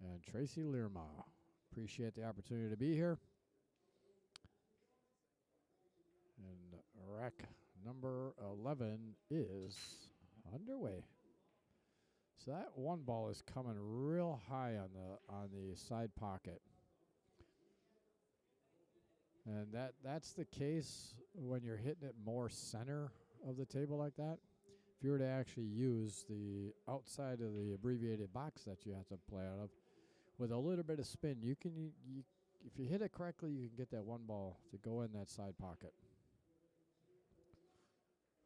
and Tracy Learma. Appreciate the opportunity to be here. And rack number 11 is underway. So that 1 ball is coming real high on the side pocket. And that's the case when you're hitting it more center of the table like that. If you were to actually use the outside of the abbreviated box that you have to play out of, with a little bit of spin, you if you hit it correctly, you can get that 1 ball to go in that side pocket.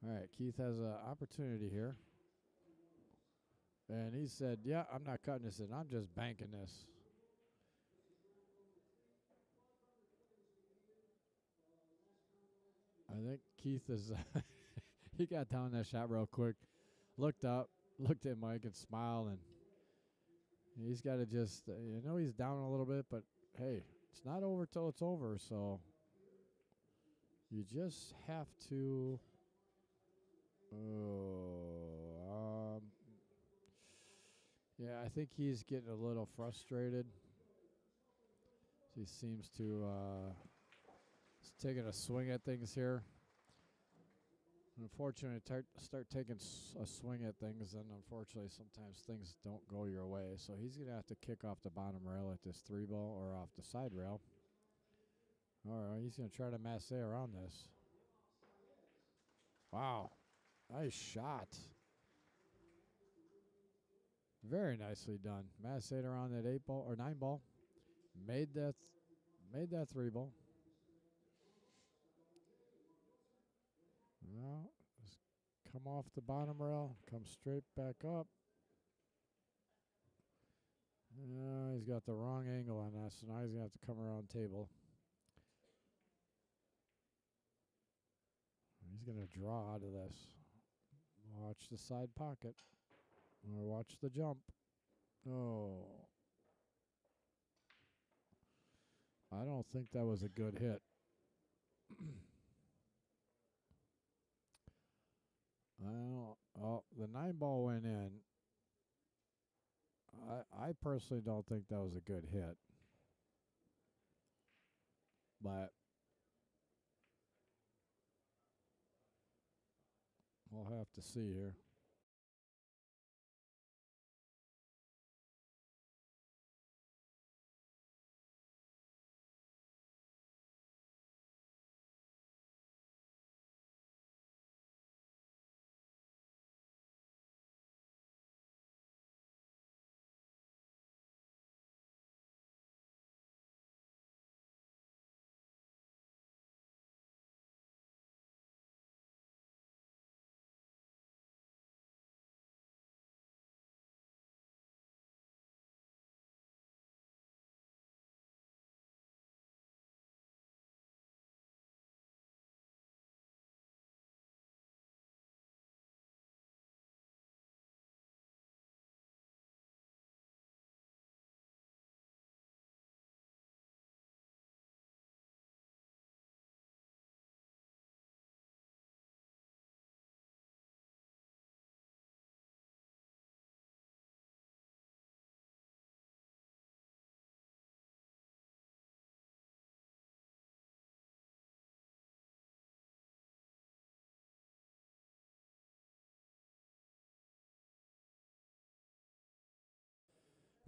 All right, Keith has an opportunity here. And he said, yeah, I'm not cutting this in. I'm just banking this. I think Keith is, he got down that shot real quick, looked up, looked at Mike and smiled, and he's got to just, he's down a little bit, but hey, it's not over till it's over, so you just have to Oh, yeah, I think he's getting a little frustrated. He seems to he's taking a swing at things here. Unfortunately, start taking a swing at things, and unfortunately, sometimes things don't go your way. So he's going to have to kick off the bottom rail at this 3-ball or off the side rail. All right, he's going to try to masse around this. Wow, nice shot. Very nicely done. Masse around that 8-ball or 9-ball. Made that 3-ball. Well, just come off the bottom rail, come straight back up. He's got the wrong angle on that, so now he's going to have to come around table. He's going to draw out of this. Watch the side pocket. Or watch the jump. Oh. I don't think that was a good hit. Oh, the 9-ball went in. I personally don't think that was a good hit. But we'll have to see here.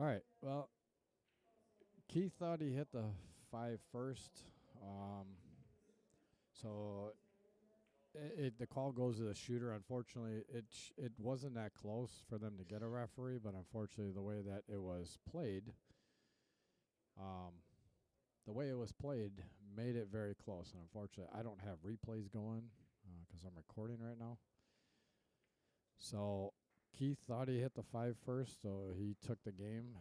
All right. Well, Keith thought he hit the 5 first. So the call goes to the shooter. Unfortunately, it wasn't that close for them to get a referee, but unfortunately, the way that it was played, made it very close. And unfortunately, I don't have replays going because I'm recording right now. So Keith thought he hit the 5 first, so he took the game.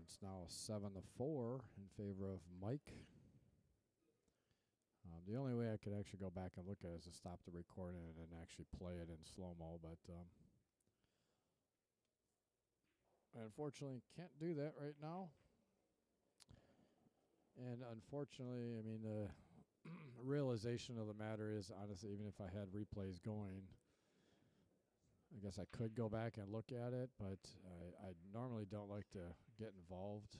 It's now 7-4 in favor of Mike. The only way I could actually go back and look at it is to stop the recording and then actually play it in slow-mo, but I unfortunately can't do that right now. And unfortunately, I mean, the realization of the matter is, honestly, even if I had replays going, I guess I could go back and look at it, but I normally don't like to get involved.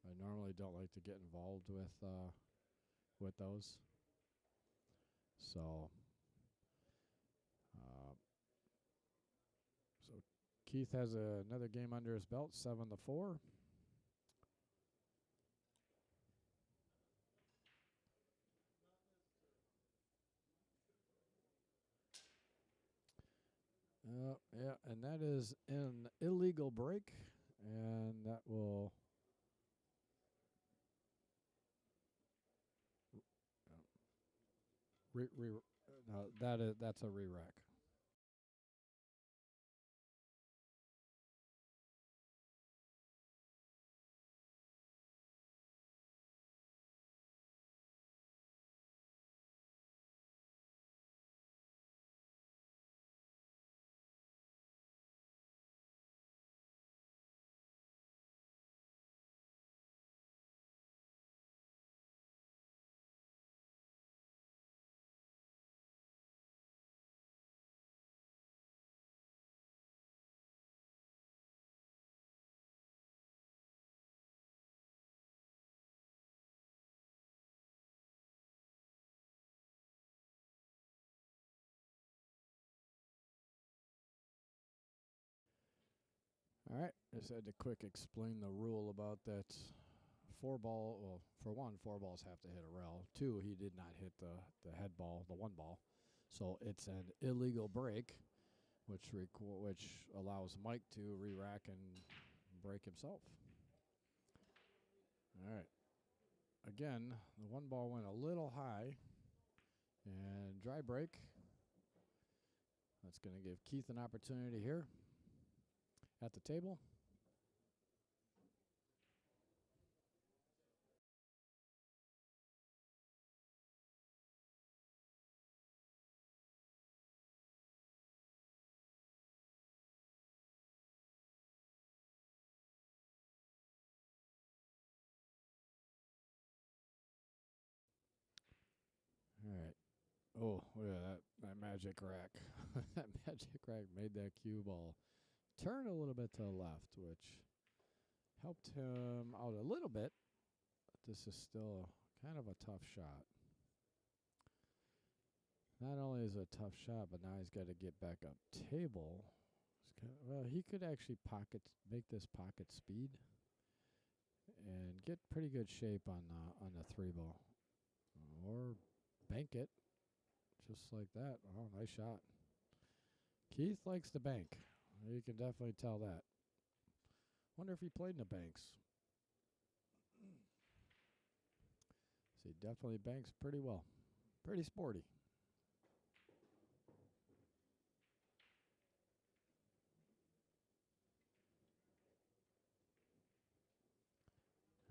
I normally don't like to get involved with those. So Keith has another game under his belt, 7-4. Yeah, and that is an illegal break, and that will that's a re-rack. All right, just had to quick explain the rule about that 4 ball. Well, for one, 4 balls have to hit a rail. 2, he did not hit the head ball, the 1 ball. So it's an illegal break, which allows Mike to re-rack and break himself. All right. Again, the 1 ball went a little high. And dry break. That's going to give Keith an opportunity here at the table. All right. Oh, look at that magic rack. That magic rack made that cue ball turn a little bit to the left, which helped him out a little bit. But this is still kind of a tough shot. Not only is it a tough shot, but now he's got to get back up table. Well, he could actually make this pocket speed and get pretty good shape on the 3 ball, or bank it just like that. Oh, nice shot. Keith likes the bank. You can definitely tell that. Wonder if he played in the banks. So he definitely banks pretty well. Pretty sporty.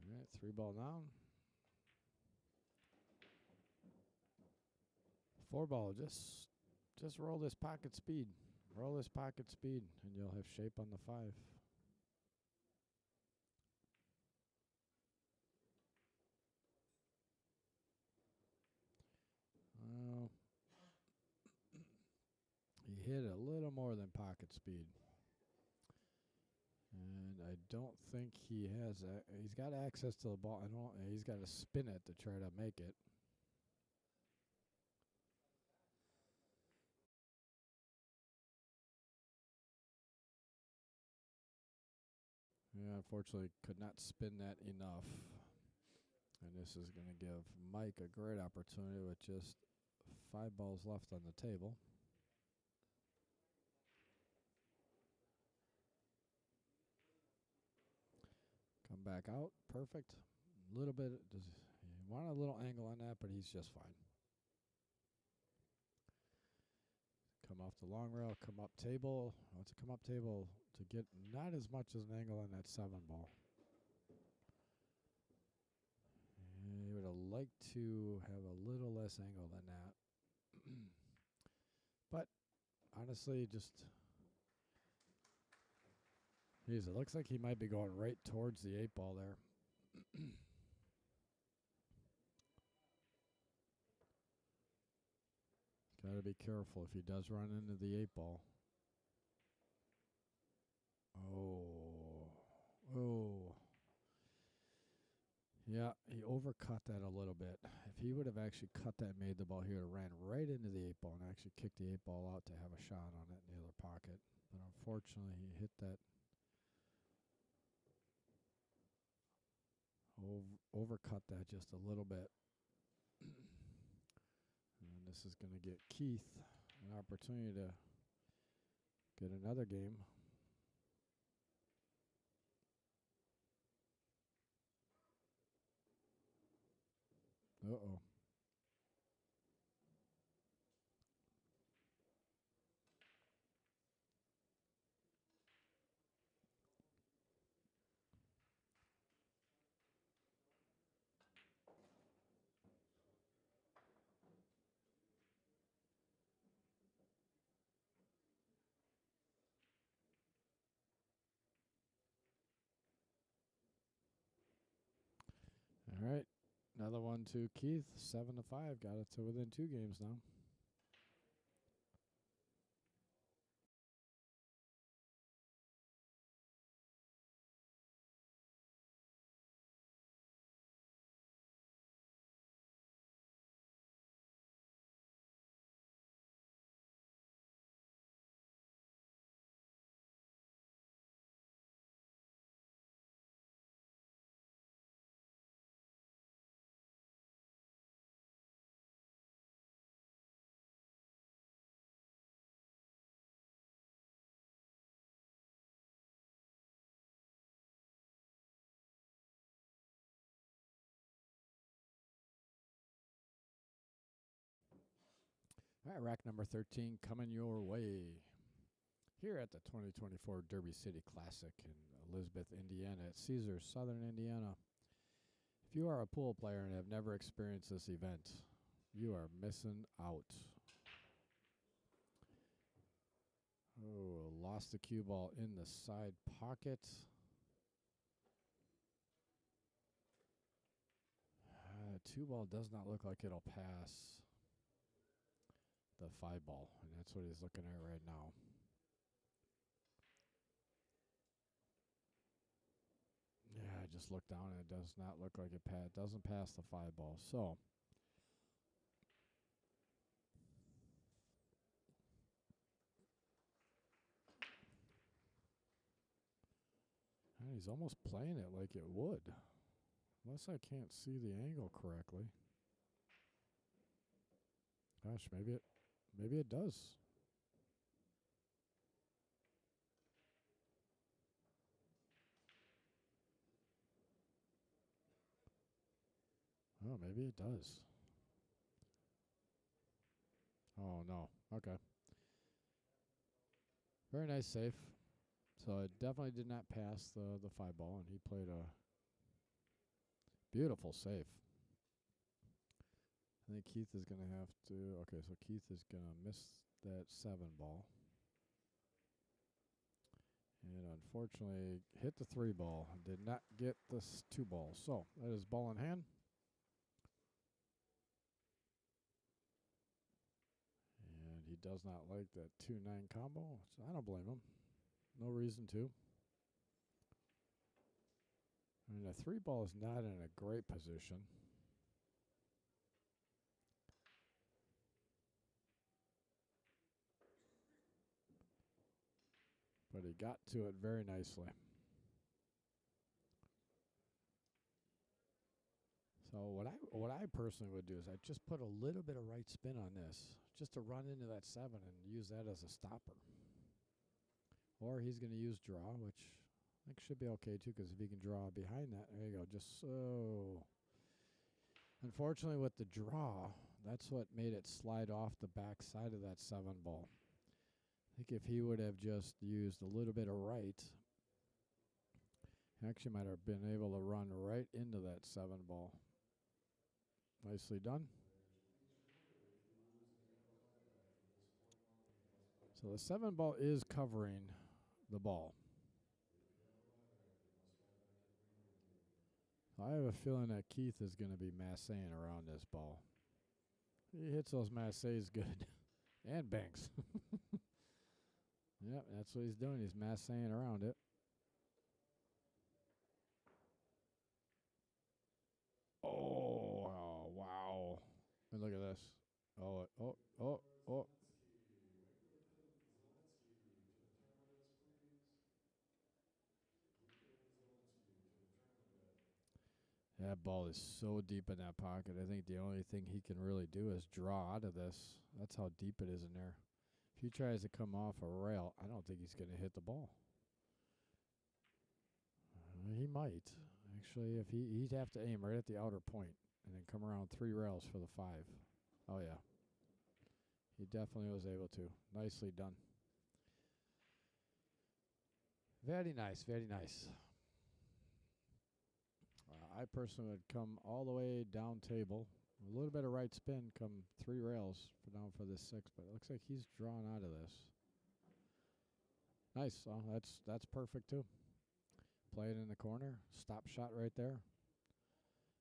All right, 3 ball down. 4 ball, just roll this pocket speed. Roll this pocket speed, and you'll have shape on the 5. Well, he hit a little more than pocket speed. And I don't think he has he's got access to the ball. He's got to spin it to try to make it. Yeah, unfortunately, could not spin that enough. And this is going to give Mike a great opportunity with just 5 balls left on the table. Come back out. Perfect. A little bit. He wanted a little angle on that, but he's just fine. Come off the long rail. Come up table. To come up table to get not as much as an angle on that 7 ball. And he would have liked to have a little less angle than that. But honestly, just it looks like he might be going right towards the 8 ball there. Got to be careful if he does run into the 8 ball. Oh. Yeah, he overcut that a little bit. If he would have actually cut that, made the ball, he would have ran right into the 8 ball and actually kicked the 8 ball out to have a shot on it in the other pocket. But unfortunately, he hit that. Overcut that just a little bit. And this is going to get Keith an opportunity to get another game. Uh-oh. All right. Another one to Keith. 7-5. Got it to within 2 games now. All right, rack number 13 coming your way. Here at the 2024 Derby City Classic in Elizabeth, Indiana at Caesars, Southern Indiana. If you are a pool player and have never experienced this event, you are missing out. Oh, lost the cue ball in the side pocket. Two ball does not look like it'll pass the 5 ball, and that's what he's looking at right now. Yeah, I just looked down and it does not look like it doesn't pass the 5 ball. So and he's almost playing it like it would. Unless I can't see the angle correctly. Gosh, maybe it does. Oh, maybe it does. Oh, no. Okay. Very nice save. So it definitely did not pass the 5 ball, and he played a beautiful save. I think Keith is going to have to... Okay, so Keith is going to miss that 7 ball. And unfortunately, hit the 3 ball. Did not get this 2 ball. So that is ball in hand. And he does not like that 2-9 combo. So I don't blame him. No reason to. I mean, a 3 ball is not in a great position. But he got to it very nicely. So what I personally would do is I'd just put a little bit of right spin on this, just to run into that 7 and use that as a stopper. Or he's going to use draw, which I think should be okay too, because if he can draw behind that, there you go, just so. Unfortunately, with the draw, that's what made it slide off the back side of that 7 ball. I think if he would have just used a little bit of right, he actually might have been able to run right into that 7 ball. Nicely done. So the 7 ball is covering the ball. I have a feeling that Keith is going to be massing around this ball. He hits those massays good. And banks. Yep, that's what he's doing. He's massing around it. Oh, wow. And look at this. Oh. That ball is so deep in that pocket. I think the only thing he can really do is draw out of this. That's how deep it is in there. If he tries to come off a rail, I don't think he's going to hit the ball. He might. Actually, if he'd have to aim right at the outer point and then come around 3 rails for the 5. Oh, yeah. He definitely was able to. Nicely done. Very nice, very nice. I personally would come all the way down table. A little bit of right spin, come 3 rails for down for this 6, but it looks like he's drawn out of this. Nice. Oh, that's perfect too. Play it in the corner. Stop shot right there.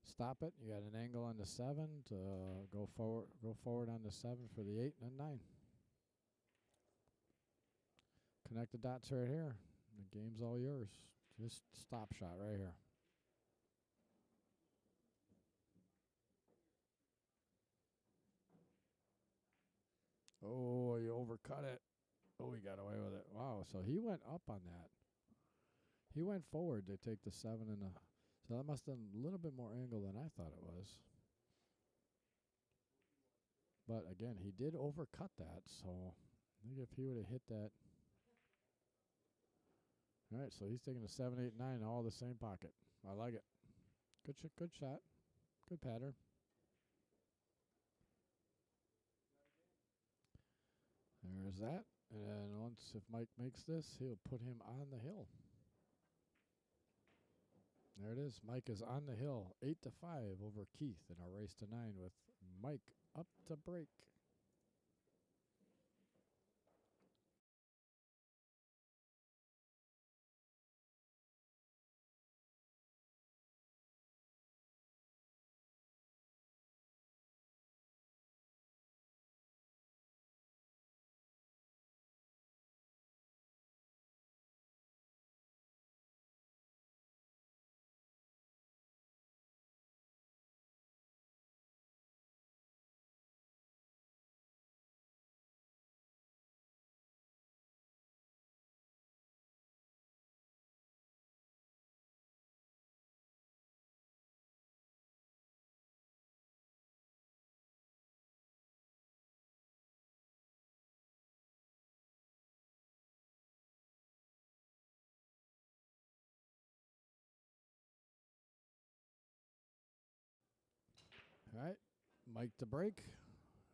Stop it. You got an angle on the 7 to go forward on the 7 for the 8 and 9. Connect the dots right here. The game's all yours. Just stop shot right here. Oh, you overcut it. Oh, he got away with it. Wow, so he went up on that. He went forward to take the 7 and the... So that must have been a little bit more angle than I thought it was. But again, he did overcut that, so I think if he would have hit that... All right, so he's taking a 7, 8, 9, all the same pocket. I like it. Good shot. Good pattern. There's that. And once if Mike makes this, he'll put him on the hill. There it is. Mike is on the hill, 8-5 over Keith in our race to 9 with Mike up to break. All right, Mike to break.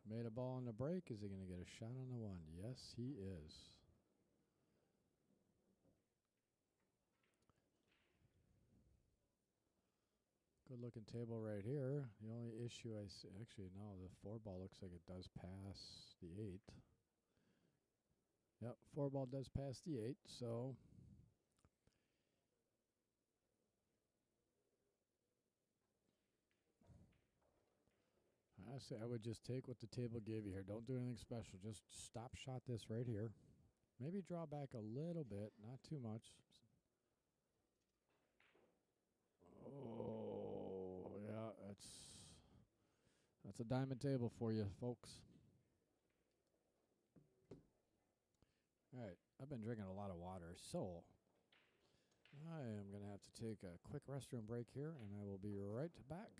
Made a ball on the break. Is he going to get a shot on the one? Yes, he is. Good looking table right here. The only issue I see, actually, no, the 4 ball looks like it does pass the 8. Yep, 4 ball does pass the 8, so. Honestly, I would just take what the table gave you here. Don't do anything special. Just stop shot this right here. Maybe draw back a little bit, not too much. Oh, yeah, that's a diamond table for you, folks. All right, I've been drinking a lot of water, so I am going to have to take a quick restroom break here, and I will be right back.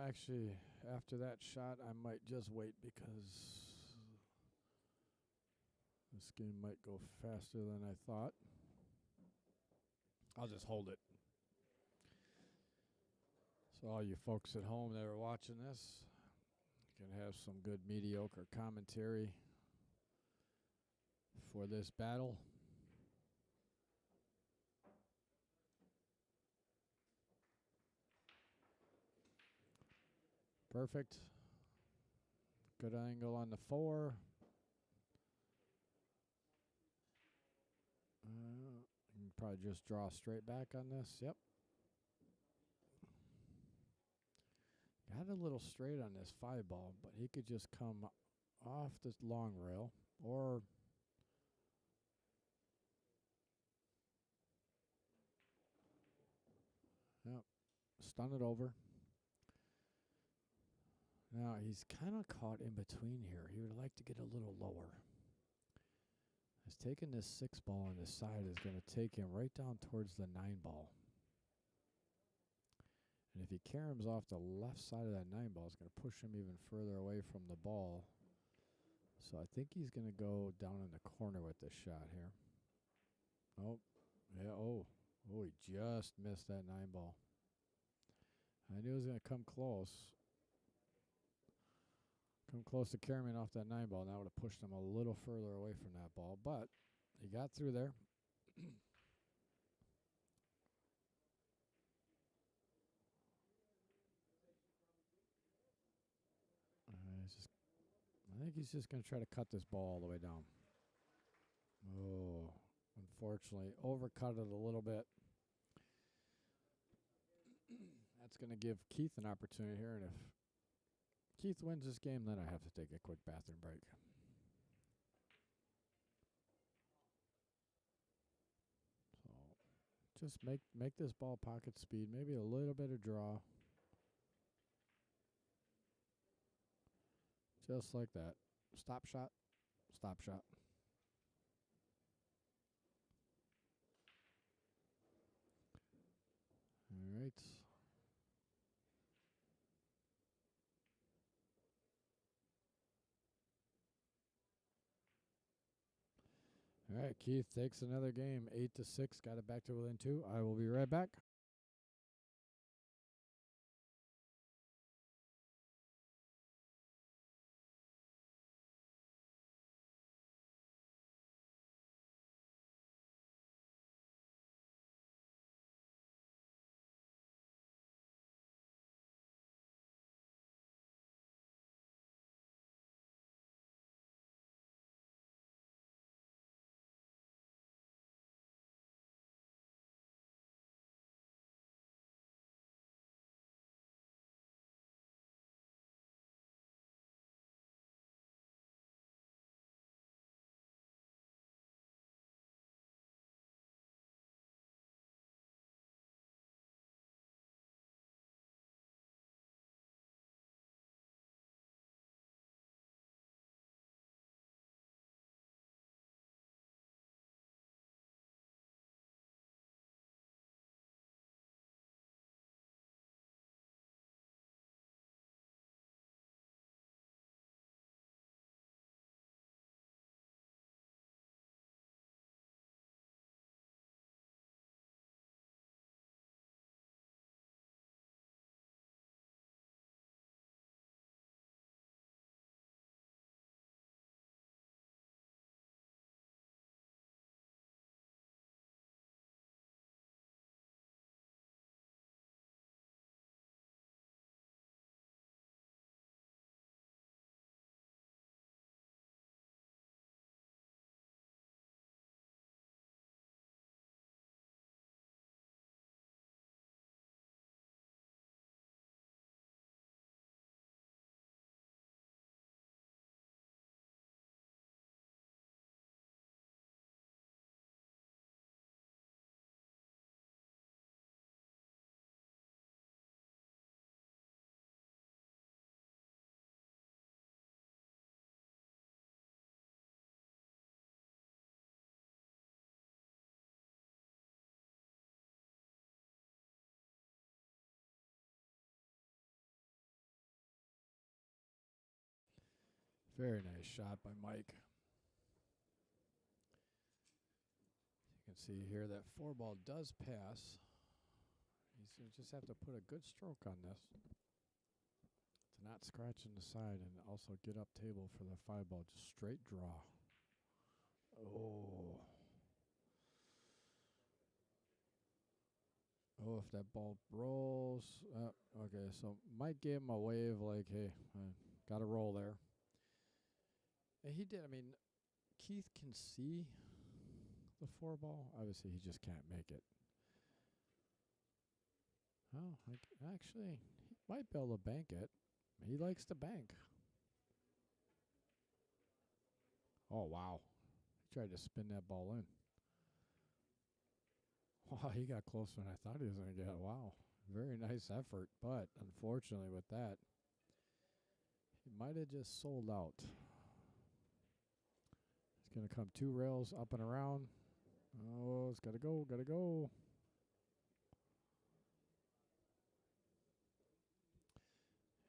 Actually, after that shot, I might just wait because this game might go faster than I thought. I'll just hold it. So all you folks at home that are watching this can have some good mediocre commentary for this battle. Perfect. Good angle on the 4. You can probably just draw straight back on this. Yep. Got a little straight on this 5 ball, but he could just come off this long rail or stun it over. Now he's kind of caught in between here. He would like to get a little lower. He's taking this 6 ball on the side is going to take him right down towards the 9 ball. And if he caroms off the left side of that 9 ball, it's going to push him even further away from the ball. So I think he's going to go down in the corner with this shot here. Oh, yeah, oh, he just missed that 9 ball. I knew he was going to come close. Come close to carrying off that 9 ball, and that would have pushed him a little further away from that ball. But he got through there. I think he's just going to try to cut this ball all the way down. Oh, unfortunately, overcut it a little bit. That's going to give Keith an opportunity here, and if Keith wins this game, then I have to take a quick bathroom break. So just make this ball pocket speed, maybe a little bit of draw. Just like that. Stop shot. Stop shot. All right. All right, Keith takes another game, 8-6. Got it back to within 2. I will be right back. Very nice shot by Mike. You can see here that 4-ball does pass. He's going to just have to put a good stroke on this to not scratch in the side and also get up table for the 5-ball. Just straight draw. Oh. Oh, if that ball rolls. Okay, so Mike gave him a wave like, hey, got to roll there. And he did. I mean, Keith can see the 4-ball. Obviously, he just can't make it. Oh, actually, he might be able to bank it. He likes to bank. Oh, wow. He tried to spin that ball in. Wow, he got closer than I thought he was going to get. Wow. Very nice effort. But unfortunately with that, he might have just sold out. It's going to come 2 rails up and around. Oh, it's got to go. Got to go.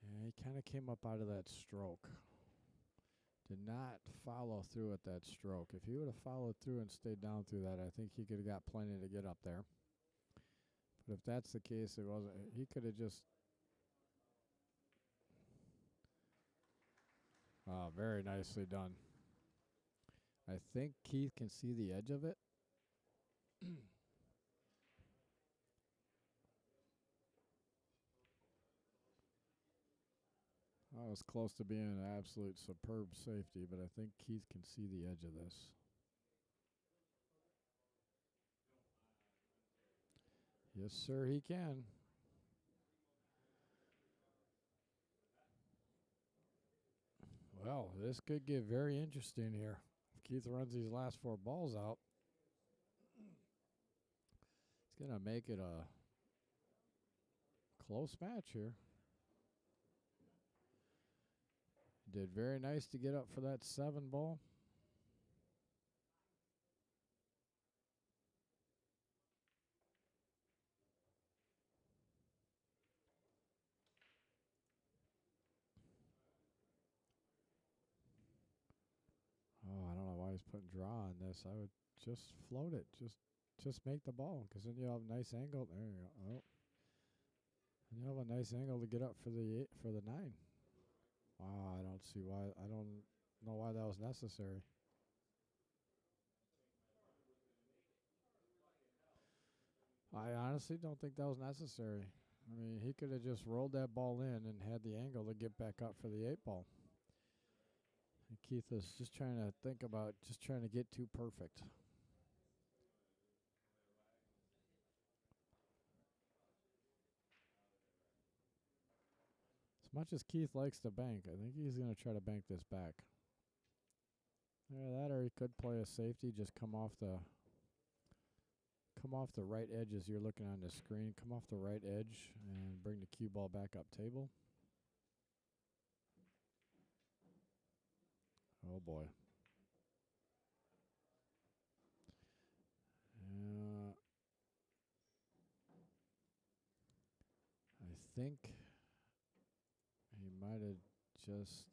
Yeah, he kind of came up out of that stroke. Did not follow through at that stroke. If he would have followed through and stayed down through that, I think he could have got plenty to get up there. But if that's the case, it wasn't. He could have just. Very nicely done. I think Keith can see the edge of it. I was close to being an absolute superb safety, but I think Keith can see the edge of this. Yes, sir, he can. Well, this could get very interesting here. If Keith runs these last 4 balls out, it's going to make it a close match here. Did very nice to get up for that 7 ball. Oh, I don't know why he's putting and draw on this, I would just float it. Just make the ball, because then you have a nice angle. There you go. Oh. And you have a nice angle to get up for the 9. Wow, I don't see why. I don't know why that was necessary. I honestly don't think that was necessary. I mean, he could have just rolled that ball in and had the angle to get back up for the 8 ball. And Keith is just trying to think about just trying to get too perfect. As much as Keith likes to bank, I think he's going to try to bank this back. Yeah, that, or he could play a safety, just come off the right edge as you're looking on the screen. Come off the right edge and bring the cue ball back up table. Oh boy. I think he might have just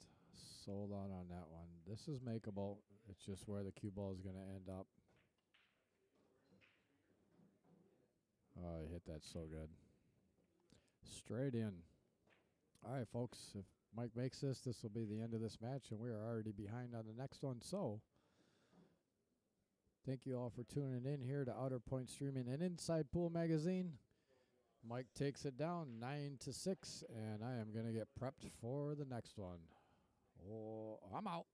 sold out on that one. This is makeable. It's just where the cue ball is going to end up. Oh, he hit that so good. Straight in. All right, folks. If Mike makes this will be the end of this match, and we are already behind on the next one. So, thank you all for tuning in here to Outer Point Streaming and Inside Pool Magazine. Mike takes it down 9-6, and I am going to get prepped for the next one. Oh, I'm out.